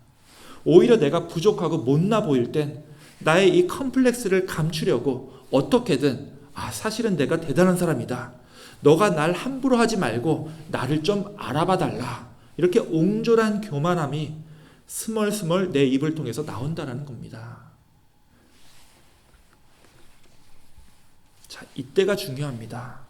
오히려 내가 부족하고 못나 보일 땐 나의 이 컴플렉스를 감추려고 어떻게든 사실은 내가 대단한 사람이다. 너가 날 함부로 하지 말고 나를 좀 알아봐 달라. 이렇게 옹졸한 교만함이 스멀스멀 내 입을 통해서 나온다는 겁니다. 자, 이때가 중요합니다.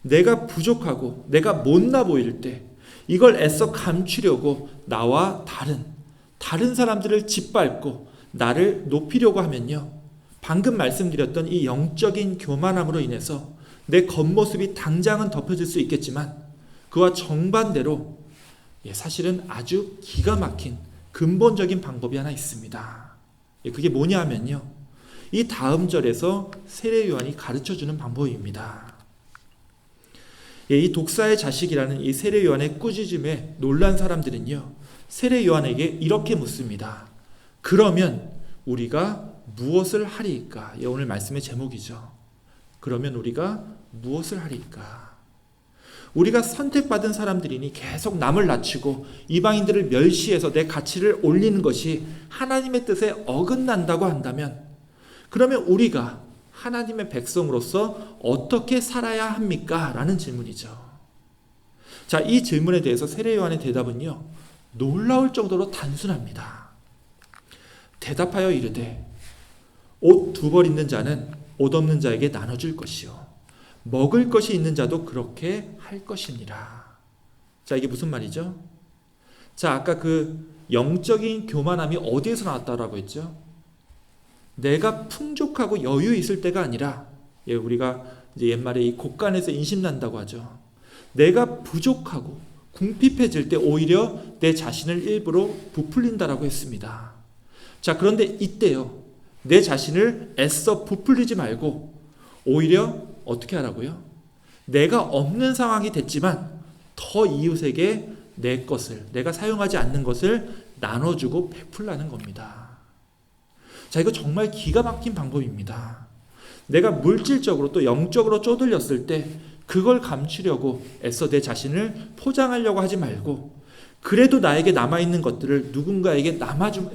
내가 부족하고 내가 못나 보일 때 이걸 애써 감추려고 나와 다른 사람들을 짓밟고 나를 높이려고 하면요, 방금 말씀드렸던 이 영적인 교만함으로 인해서 내 겉모습이 당장은 덮여질 수 있겠지만 그와 정반대로 사실은 아주 기가 막힌 근본적인 방법이 하나 있습니다. 그게 뭐냐 하면요, 이 다음 절에서 세례 요한이 가르쳐주는 방법입니다. 이 독사의 자식이라는 이 세례 요한의 꾸짖음에 놀란 사람들은요, 세례 요한에게 이렇게 묻습니다. 그러면 우리가 무엇을 하리이까? 오늘 말씀의 제목이죠. 그러면 우리가 무엇을 하리이까? 우리가 선택받은 사람들이니 계속 남을 낮추고 이방인들을 멸시해서 내 가치를 올리는 것이 하나님의 뜻에 어긋난다고 한다면, 그러면 우리가 하나님의 백성으로서 어떻게 살아야 합니까? 라는 질문이죠. 자, 이 질문에 대해서 세례 요한의 대답은요, 놀라울 정도로 단순합니다. 대답하여 이르되 옷 2벌 있는 자는 옷 없는 자에게 나눠줄 것이요 먹을 것이 있는 자도 그렇게 할 것이니라. 자, 이게 무슨 말이죠? 자, 아까 그 영적인 교만함이 어디에서 나왔다라고 했죠? 내가 풍족하고 여유 있을 때가 아니라, 우리가 이제 옛말에 이 곡간에서 인심난다고 하죠. 내가 부족하고 궁핍해질 때 오히려 내 자신을 일부러 부풀린다라고 했습니다. 자, 그런데 이때요, 내 자신을 애써 부풀리지 말고 오히려 어떻게 하라고요? 내가 없는 상황이 됐지만 더 이웃에게 내 것을, 내가 사용하지 않는 것을 나눠주고 베풀라는 겁니다. 자, 이거 정말 기가 막힌 방법입니다. 내가 물질적으로 또 영적으로 쪼들렸을 때 그걸 감추려고 애써 내 자신을 포장하려고 하지 말고, 그래도 나에게 남아있는 것들을 누군가에게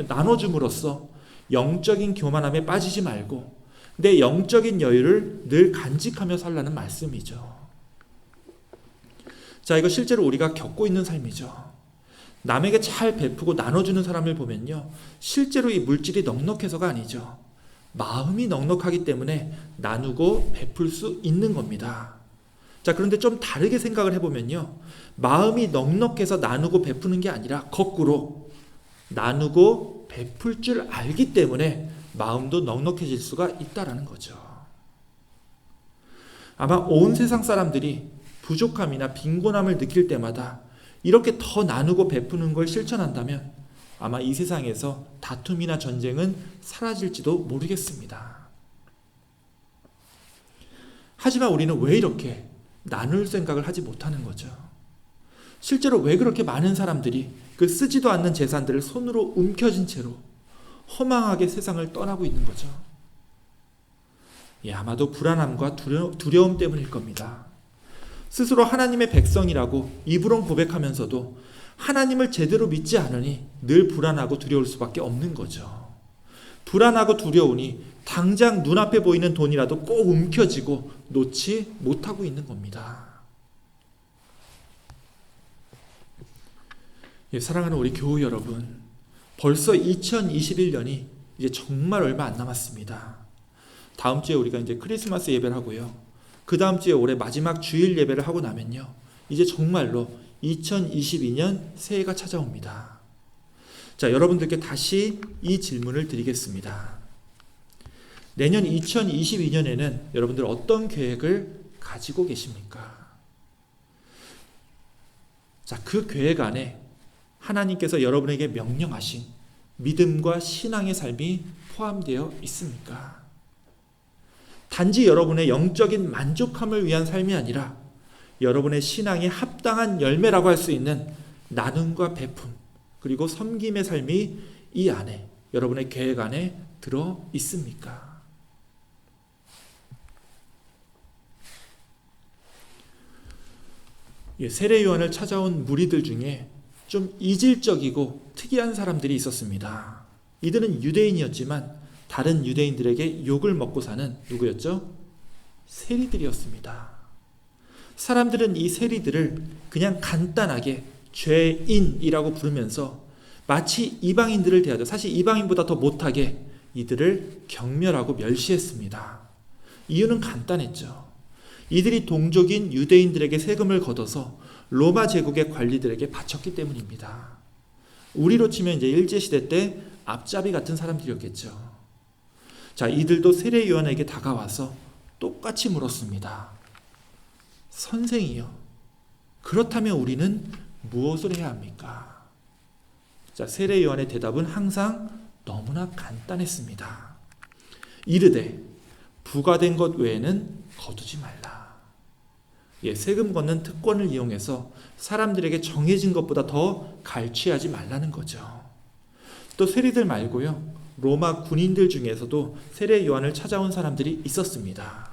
나눠줌으로써 영적인 교만함에 빠지지 말고 내 영적인 여유를 늘 간직하며 살라는 말씀이죠. 자, 이거 실제로 우리가 겪고 있는 삶이죠. 남에게 잘 베푸고 나눠주는 사람을 보면요, 실제로 이 물질이 넉넉해서가 아니죠. 마음이 넉넉하기 때문에 나누고 베풀 수 있는 겁니다. 자, 그런데 좀 다르게 생각을 해보면요, 마음이 넉넉해서 나누고 베푸는 게 아니라 거꾸로 나누고 베풀 줄 알기 때문에 마음도 넉넉해질 수가 있다라는 거죠. 아마 온 세상 사람들이 부족함이나 빈곤함을 느낄 때마다 이렇게 더 나누고 베푸는 걸 실천한다면 아마 이 세상에서 다툼이나 전쟁은 사라질지도 모르겠습니다. 하지만 우리는 왜 이렇게 나눌 생각을 하지 못하는 거죠? 실제로 왜 그렇게 많은 사람들이 그 쓰지도 않는 재산들을 손으로 움켜쥔 채로 허망하게 세상을 떠나고 있는 거죠? 아마도 불안함과 두려움 때문일 겁니다. 스스로 하나님의 백성이라고 입으론 고백하면서도 하나님을 제대로 믿지 않으니 늘 불안하고 두려울 수밖에 없는 거죠. 불안하고 두려우니 당장 눈앞에 보이는 돈이라도 꼭 움켜쥐고 놓지 못하고 있는 겁니다. 사랑하는 우리 교우 여러분, 벌써 2021년이 이제 정말 얼마 안 남았습니다. 다음 주에 우리가 이제 크리스마스 예배를 하고요. 그 다음 주에 올해 마지막 주일 예배를 하고 나면요, 이제 정말로 2022년 새해가 찾아옵니다. 자, 여러분들께 다시 이 질문을 드리겠습니다. 내년 2022년에는 여러분들 어떤 계획을 가지고 계십니까? 자, 그 계획 안에 하나님께서 여러분에게 명령하신 믿음과 신앙의 삶이 포함되어 있습니까? 단지 여러분의 영적인 만족함을 위한 삶이 아니라 여러분의 신앙에 합당한 열매라고 할 수 있는 나눔과 베품, 그리고 섬김의 삶이 이 안에, 여러분의 계획 안에 들어 있습니까? 세례 요한을 찾아온 무리들 중에 좀 이질적이고 특이한 사람들이 있었습니다. 이들은 유대인이었지만 다른 유대인들에게 욕을 먹고 사는 누구였죠? 세리들이었습니다. 사람들은 이 세리들을 그냥 간단하게 죄인이라고 부르면서 마치 이방인들을 대하죠. 사실 이방인보다 더 못하게 이들을 경멸하고 멸시했습니다. 이유는 간단했죠. 이들이 동족인 유대인들에게 세금을 걷어서 로마 제국의 관리들에게 바쳤기 때문입니다. 우리로 치면 이제 일제시대 때 앞잡이 같은 사람들이었겠죠. 자, 이들도 세례 요한에게 다가와서 똑같이 물었습니다. 선생이요, 그렇다면 우리는 무엇을 해야 합니까? 자, 세례 요한의 대답은 항상 너무나 간단했습니다. 이르되 부과된 것 외에는 거두지 말라. 세금 걷는 특권을 이용해서 사람들에게 정해진 것보다 더 갈취하지 말라는 거죠. 또 세리들 말고요, 로마 군인들 중에서도 세례 요한을 찾아온 사람들이 있었습니다.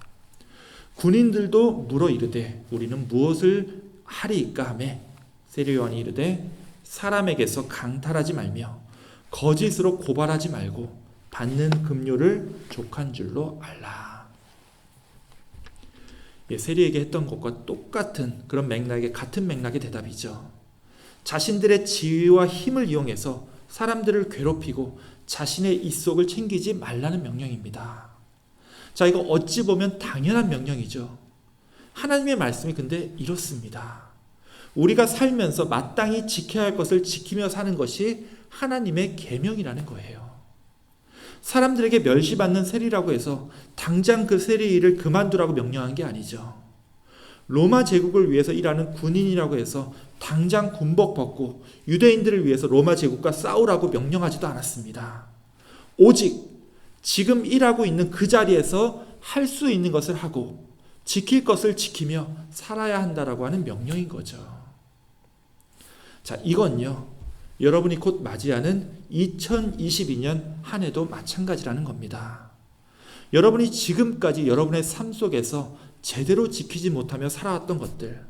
군인들도 물어 이르되 우리는 무엇을 하리이까 하매 세례 요한이 이르되 사람에게서 강탈하지 말며 거짓으로 고발하지 말고 받는 급료를 족한 줄로 알라. 세리에게 했던 것과 똑같은 그런 맥락의 같은 맥락의 대답이죠. 자신들의 지위와 힘을 이용해서 사람들을 괴롭히고 자신의 입속을 챙기지 말라는 명령입니다. 자, 이거 어찌 보면 당연한 명령이죠. 하나님의 말씀이 근데 이렇습니다. 우리가 살면서 마땅히 지켜야 할 것을 지키며 사는 것이 하나님의 계명이라는 거예요. 사람들에게 멸시받는 세리라고 해서 당장 그 세리 일을 그만두라고 명령한 게 아니죠. 로마 제국을 위해서 일하는 군인이라고 해서 당장 군복 벗고 유대인들을 위해서 로마 제국과 싸우라고 명령하지도 않았습니다. 오직 지금 일하고 있는 그 자리에서 할 수 있는 것을 하고 지킬 것을 지키며 살아야 한다라고 하는 명령인 거죠. 자, 이건요, 여러분이 곧 맞이하는 2022년 한 해도 마찬가지라는 겁니다. 여러분이 지금까지 여러분의 삶 속에서 제대로 지키지 못하며 살아왔던 것들,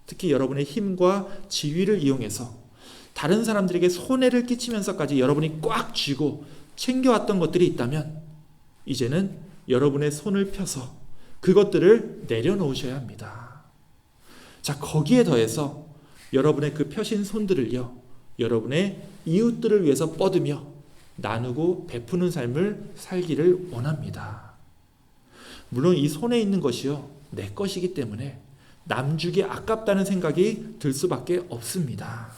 특히 여러분의 힘과 지위를 이용해서 다른 사람들에게 손해를 끼치면서까지 여러분이 꽉 쥐고 챙겨왔던 것들이 있다면 이제는 여러분의 손을 펴서 그것들을 내려놓으셔야 합니다. 자, 거기에 더해서 여러분의 그 펴신 손들을요, 여러분의 이웃들을 위해서 뻗으며 나누고 베푸는 삶을 살기를 원합니다. 물론 이 손에 있는 것이요, 내 것이기 때문에 남주기 아깝다는 생각이 들 수밖에 없습니다.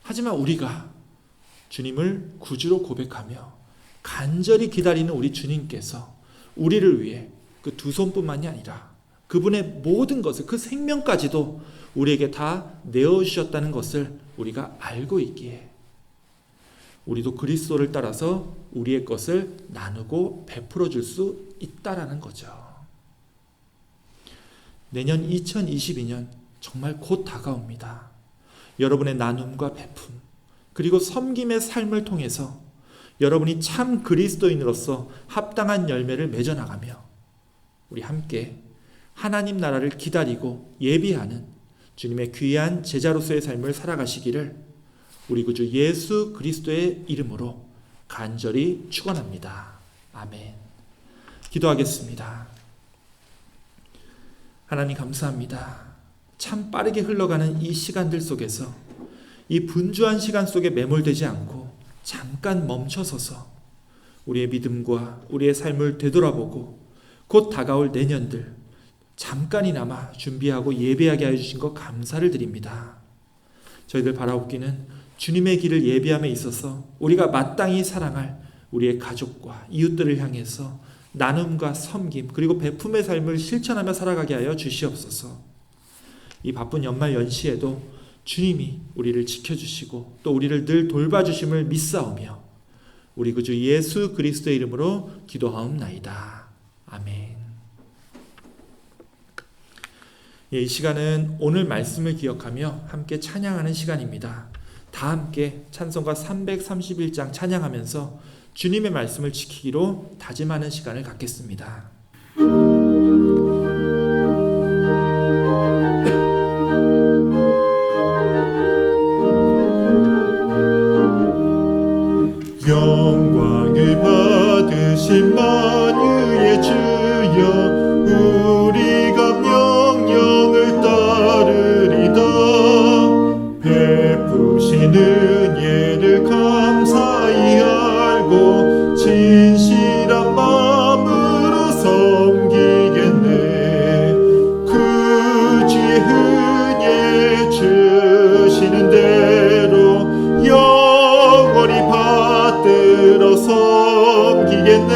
하지만 우리가 주님을 구주로 고백하며 간절히 기다리는 우리 주님께서 우리를 위해 그 두 손뿐만이 아니라 그분의 모든 것을, 그 생명까지도 우리에게 다 내어주셨다는 것을 우리가 알고 있기에 우리도 그리스도를 따라서 우리의 것을 나누고 베풀어 줄 수 있다라는 거죠. 내년 2022년 정말 곧 다가옵니다. 여러분의 나눔과 베품, 그리고 섬김의 삶을 통해서 여러분이 참 그리스도인으로서 합당한 열매를 맺어나가며 우리 함께 하나님 나라를 기다리고 예비하는 주님의 귀한 제자로서의 삶을 살아가시기를 우리 구주 예수 그리스도의 이름으로 간절히 축원합니다. 아멘. 기도하겠습니다. 하나님 감사합니다. 참 빠르게 흘러가는 이 시간들 속에서 이 분주한 시간 속에 매몰되지 않고 잠깐 멈춰서서 우리의 믿음과 우리의 삶을 되돌아보고 곧 다가올 내년들, 잠깐이나마 준비하고 예배하게 하여 주신 것 감사를 드립니다. 저희들 바라옵기는 주님의 길을 예배함에 있어서 우리가 마땅히 사랑할 우리의 가족과 이웃들을 향해서 나눔과 섬김 그리고 베품의 삶을 실천하며 살아가게 하여 주시옵소서. 이 바쁜 연말 연시에도 주님이 우리를 지켜주시고 또 우리를 늘 돌봐주심을 믿사오며 우리 구주 예수 그리스도의 이름으로 기도하옵나이다. 아멘. 이 시간은 오늘 말씀을 기억하며 함께 찬양하는 시간입니다. 다 함께 찬송가 331장 찬양하면서 주님의 말씀을 지키기로 다짐하는 시간을 갖겠습니다. 영광을 받으신 만유의 주여 우리가 명령을 따르리다. 베푸신 은혜를 감사히 알고 진실한 마음으로 섬기겠네. 그 주의 은혜 주시는 대로 영원히 받들어 섬기겠네.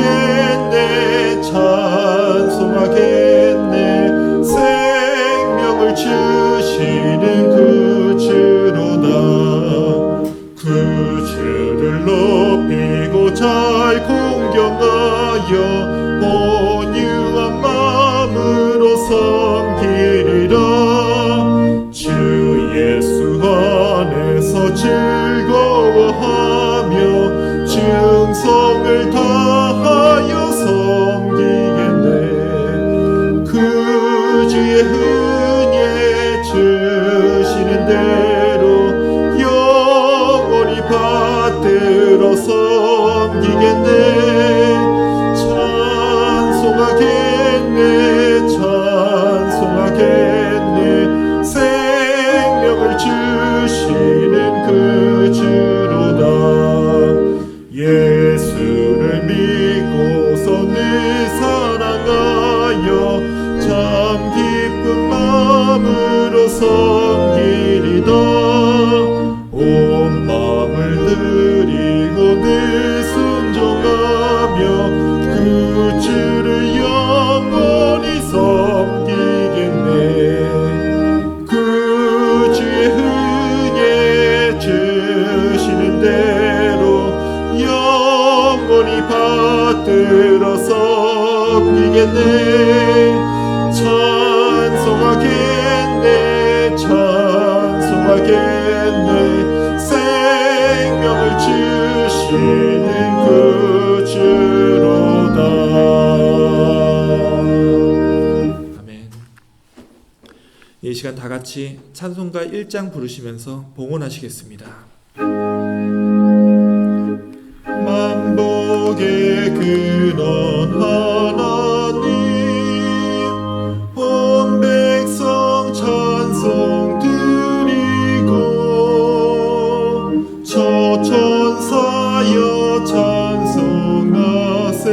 찬송하겠네 찬송하겠네. 생명을 주시는 그 주로다. 그 주를 높이고 잘 공경하여 온유한 마음으로 섬기리라. 주 예수 안에서 즐거워하며 충성을 다하여 섬기겠네. 그 주의 은혜 주시는 대로 영원히 받들어 섬기겠네. 찬송하겠네 찬송하겠네. 생명을 주시는 그 주로다. 예수를 믿고서 늘 사랑하여 참 기쁜 마음으로 섬기리다. 온 마음을 드리고 늘 순종하며 그 주를 영원히 섬기겠네. 그 주의 은혜 주시는 대로 영원히 받들어 섬기겠네. 찬송하겠네 찬송하겠네. 생명을 주시는 그 주로다. 아멘. 이 시간 다 같이 찬송가 1장 부르시면서 봉헌하시겠습니다. 만복의 근원 하나님 온 백성 찬송 드리고 저천사여 찬송하세.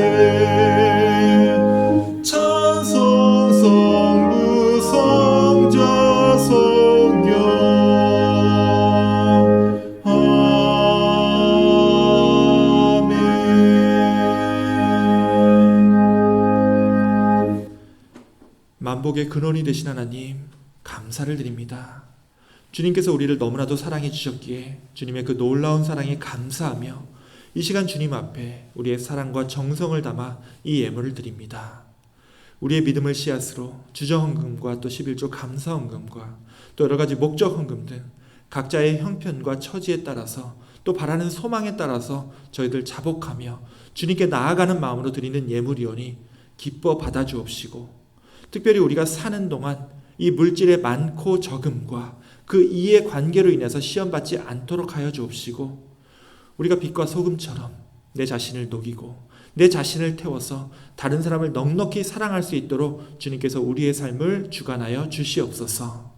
찬송 성부 성자 성령 만복의 근원이 되신 하나님 감사를 드립니다. 주님께서 우리를 너무나도 사랑해 주셨기에 주님의 그 놀라운 사랑에 감사하며 이 시간 주님 앞에 우리의 사랑과 정성을 담아 이 예물을 드립니다. 우리의 믿음을 씨앗으로 주저헌금과 또 11조 감사헌금과 또 여러 가지 목적헌금 등 각자의 형편과 처지에 따라서 또 바라는 소망에 따라서 저희들 자복하며 주님께 나아가는 마음으로 드리는 예물이오니 기뻐 받아주옵시고 특별히 우리가 사는 동안 이 물질의 많고 적음과 그 이해 관계로 인해서 시험받지 않도록 하여 주옵시고 우리가 빛과 소금처럼 내 자신을 녹이고 내 자신을 태워서 다른 사람을 넉넉히 사랑할 수 있도록 주님께서 우리의 삶을 주관하여 주시옵소서.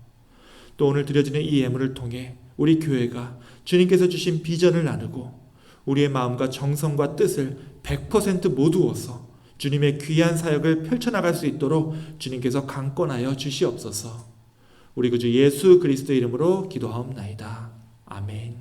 또 오늘 드려지는 이 예물을 통해 우리 교회가 주님께서 주신 비전을 나누고 우리의 마음과 정성과 뜻을 100% 모두어서 주님의 귀한 사역을 펼쳐나갈 수 있도록 주님께서 강권하여 주시옵소서. 우리 구주 예수 그리스도의 이름으로 기도하옵나이다. 아멘.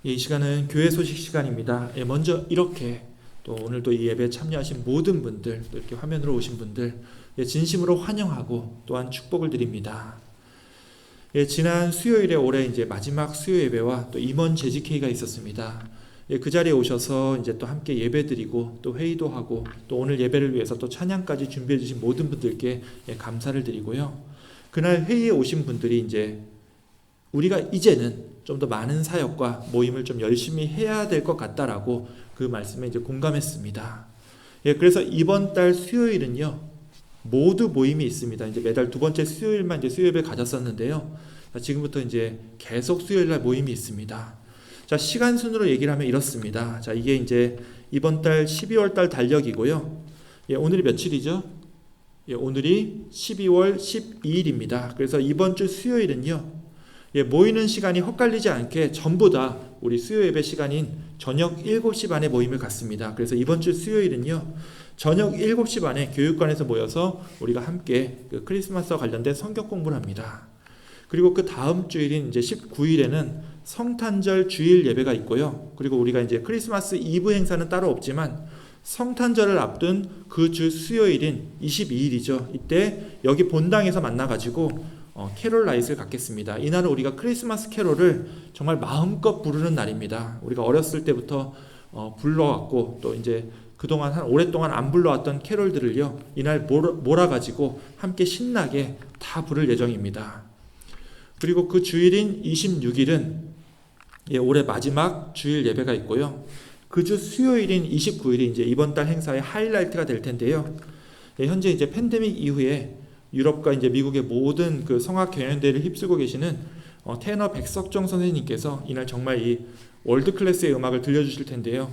이 시간은 교회 소식 시간입니다. 먼저 이렇게 또 오늘도 이 예배에 참여하신 모든 분들, 또 이렇게 화면으로 오신 분들 진심으로 환영하고 또한 축복을 드립니다. 지난 수요일에 올해 이제 마지막 수요 예배와 또 임원 재직회의가 있었습니다. 그 자리에 오셔서 이제 또 함께 예배드리고 또 회의도 하고 또 오늘 예배를 위해서 또 찬양까지 준비해 주신 모든 분들께 감사를 드리고요. 그날 회의에 오신 분들이 이제 우리가 이제는 좀 더 많은 사역과 모임을 좀 열심히 해야 될 것 같다라고 그 말씀에 이제 공감했습니다. 그래서 이번 달 수요일은요, 모두 모임이 있습니다. 이제 매달 두 번째 수요일만 이제 수요예배 가졌었는데요. 지금부터 이제 계속 수요일 날 모임이 있습니다. 자, 시간 순으로 얘기를 하면 이렇습니다. 자, 이게 이제 이번 달 12월 달 달력이고요. 오늘이 며칠이죠? 오늘이 12월 12일입니다. 그래서 이번 주 수요일은요, 모이는 시간이 헛갈리지 않게 전부 다 우리 수요 예배 시간인 저녁 7시 반에 모임을 갖습니다. 그래서 이번 주 수요일은요, 저녁 7시 반에 교육관에서 모여서 우리가 함께 그 크리스마스와 관련된 성경 공부를 합니다. 그리고 그 다음 주일인 이제 19일에는 성탄절 주일 예배가 있고요. 그리고 우리가 이제 크리스마스 이브 행사는 따로 없지만 성탄절을 앞둔 그 주 수요일인 22일이죠. 이때 여기 본당에서 만나가지고 캐롤 나잇을 갖겠습니다. 이날은 우리가 크리스마스 캐롤을 정말 마음껏 부르는 날입니다. 우리가 어렸을 때부터 불러왔고 또 이제 그동안 오랫동안 안 불러왔던 캐롤들을요, 이날 몰아가지고 함께 신나게 다 부를 예정입니다. 그리고 그 주일인 26일은 올해 마지막 주일 예배가 있고요. 그 주 수요일인 29일이 이제 이번 달 행사의 하이라이트가 될 텐데요. 현재 이제 팬데믹 이후에 유럽과 이제 미국의 모든 그 성악 경연대회를 휩쓸고 계시는 테너 백석정 선생님께서 이날 정말 이 월드 클래스의 음악을 들려주실 텐데요.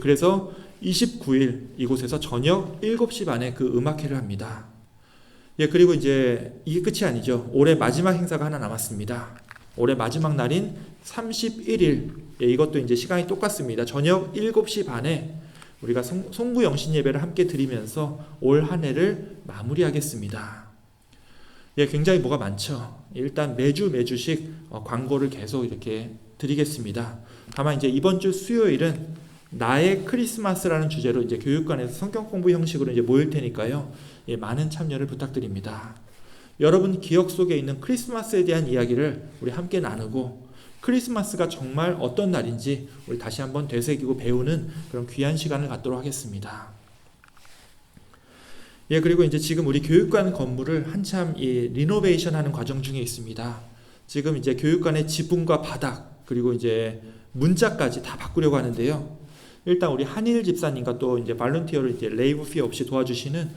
그래서 29일 이곳에서 저녁 7시 반에 그 음악회를 합니다. 그리고 이제 이게 끝이 아니죠. 올해 마지막 행사가 하나 남았습니다. 올해 마지막 날인 31일, 이것도 이제 시간이 똑같습니다. 저녁 7시 반에 우리가 송구 영신 예배를 함께 드리면서 올 한 해를 마무리하겠습니다. 굉장히 뭐가 많죠. 일단 매주씩 광고를 계속 이렇게 드리겠습니다. 다만 이제 이번 주 수요일은 나의 크리스마스라는 주제로 이제 교육관에서 성경 공부 형식으로 이제 모일 테니까요. 많은 참여를 부탁드립니다. 여러분 기억 속에 있는 크리스마스에 대한 이야기를 우리 함께 나누고 크리스마스가 정말 어떤 날인지 우리 다시 한번 되새기고 배우는 그런 귀한 시간을 갖도록 하겠습니다. 그리고 이제 지금 우리 교육관 건물을 한참 리노베이션 하는 과정 중에 있습니다. 지금 이제 교육관의 지붕과 바닥, 그리고 이제 문짝까지 다 바꾸려고 하는데요. 일단 우리 한일 집사님과 또 이제 발런티어를 이제 레이브 피 없이 도와주시는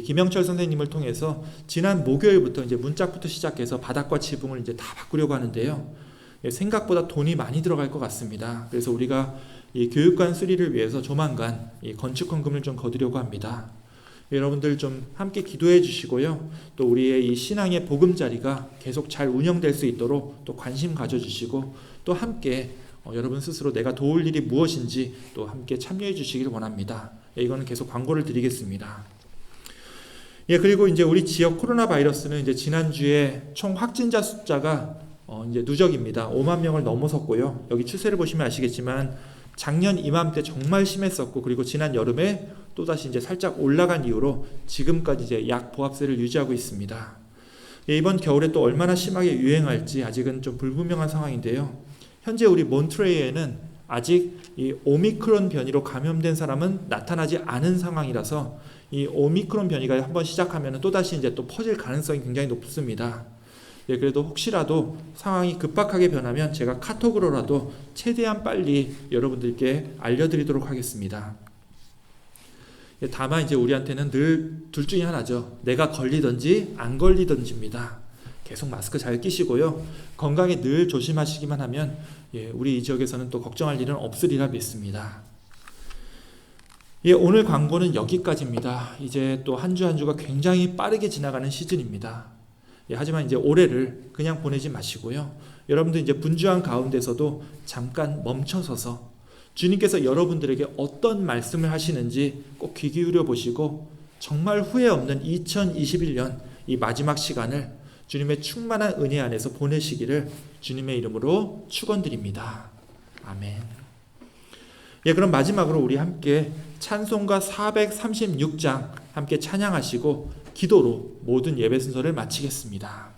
김영철 선생님을 통해서 지난 목요일부터 이제 문짝부터 시작해서 바닥과 지붕을 이제 다 바꾸려고 하는데요. 생각보다 돈이 많이 들어갈 것 같습니다. 그래서 우리가 이 교육관 수리를 위해서 조만간 이 건축 헌금을 좀 거두려고 합니다. 여러분들 좀 함께 기도해 주시고요. 또 우리의 이 신앙의 보금자리가 계속 잘 운영될 수 있도록 또 관심 가져주시고 또 함께 여러분 스스로 내가 도울 일이 무엇인지 또 함께 참여해 주시길 원합니다. 이거는 계속 광고를 드리겠습니다. 그리고 이제 우리 지역 코로나 바이러스는 이제 지난주에 총 확진자 숫자가 이제 누적입니다. 5만 명을 넘어섰고요. 여기 추세를 보시면 아시겠지만 작년 이맘때 정말 심했었고, 그리고 지난 여름에 또다시 이제 살짝 올라간 이후로 지금까지 이제 약 보합세를 유지하고 있습니다. 이번 겨울에 또 얼마나 심하게 유행할지 아직은 좀 불분명한 상황인데요. 현재 우리 몬트레이에는 아직 이 오미크론 변이로 감염된 사람은 나타나지 않은 상황이라서 이 오미크론 변이가 한번 시작하면 또다시 이제 또 퍼질 가능성이 굉장히 높습니다. 그래도 혹시라도 상황이 급박하게 변하면 제가 카톡으로라도 최대한 빨리 여러분들께 알려드리도록 하겠습니다. 다만 이제 우리한테는 늘 둘 중에 하나죠. 내가 걸리든지 안 걸리든지입니다. 계속 마스크 잘 끼시고요. 건강에 늘 조심하시기만 하면 우리 이 지역에서는 또 걱정할 일은 없으리라 믿습니다. 오늘 광고는 여기까지입니다. 이제 또 한 주 한 주가 굉장히 빠르게 지나가는 시즌입니다. 하지만 이제 올해를 그냥 보내지 마시고요. 여러분들 이제 분주한 가운데서도 잠깐 멈춰서서 주님께서 여러분들에게 어떤 말씀을 하시는지 꼭 귀 기울여 보시고 정말 후회 없는 2021년 이 마지막 시간을 주님의 충만한 은혜 안에서 보내시기를 주님의 이름으로 축원드립니다. 아멘. 예, 그럼 마지막으로 우리 함께 찬송가 436장 함께 찬양하시고 기도로 모든 예배 순서를 마치겠습니다.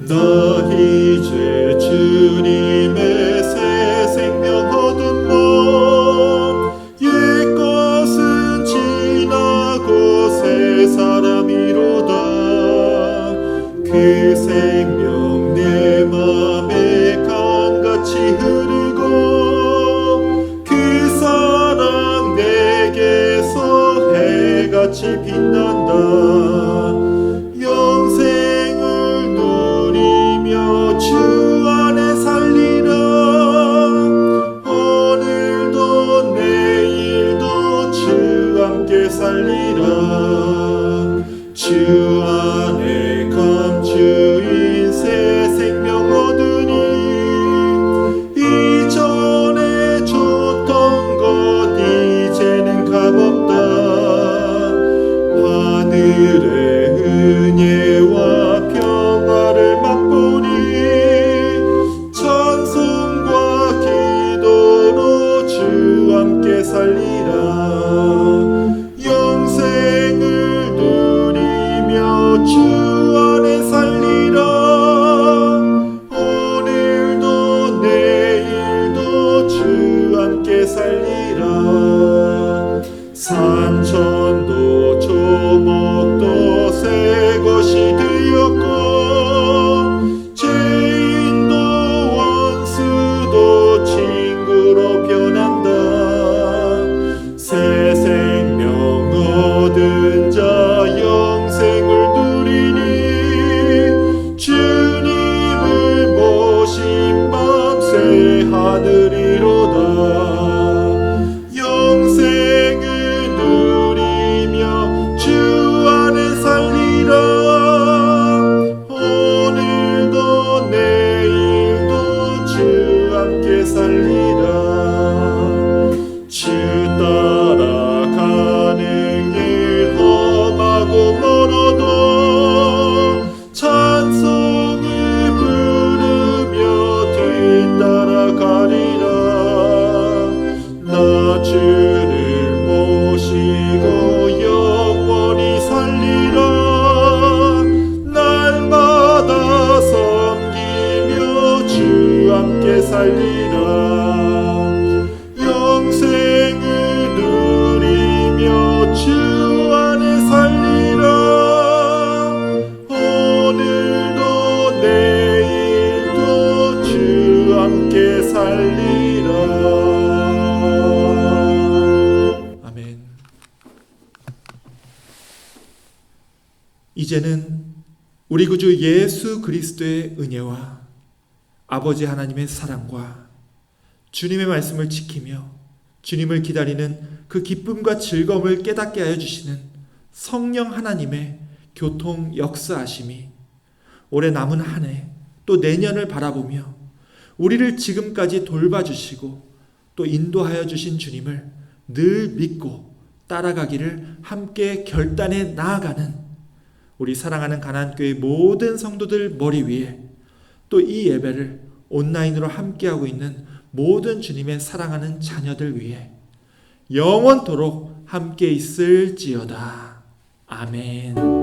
나 이제 주님의 새 생명 얻은 몸 옛것은 지나고 새 사람이로다 그 생명 내 맘에 강같이 흐르고 그 사랑 내게서 해같이 빛난다 영생을 누리며 주 안에 살리라 오늘도 내일도 주 함께 살리라 주 안에 감추인 새 생명 얻으니 이전에 줬던 것 이제는 값없다 하늘의 은혜와 평화를 맛보니 찬송과 기도로 주 함께 살리라 영생을 누리며 주 안에 살리라 오늘도 내일도 주 함께 살리라 산천도 조목도 새 것이 되었고 죄인도 원수도 친구로 변한다 새 생명 얻은 자 영생을 누리니 주님을 모신 밤 새 하늘이로다 영생을 누리며 주 안에 살리라 오늘도 내일도 주 함께 살리라 주 따라가는 길 험하고 멀어도 찬송을 부르며 뒤따라가리라 나 주를 모시고 영원히 살리라 날마다 섬기며 주 함께 살리라 영생을 누리며 주 안에 살리라 오늘도 내일도 주 함께 살리라 아멘. 이제는 우리 구주 예수 그리스도의 은혜와 아버지 하나님의 사랑과 주님의 말씀을 지키며 주님을 기다리는 그 기쁨과 즐거움을 깨닫게 하여 주시는 성령 하나님의 교통 역사하심이 올해 남은 한 해 또 내년을 바라보며 우리를 지금까지 돌봐주시고 또 인도하여 주신 주님을 늘 믿고 따라가기를 함께 결단해 나아가는 우리 사랑하는 가나안교회 모든 성도들 머리 위에 또 이 예배를 온라인으로 함께하고 있는 모든 주님의 사랑하는 자녀들 위해 영원토록 함께 있을지어다. 아멘.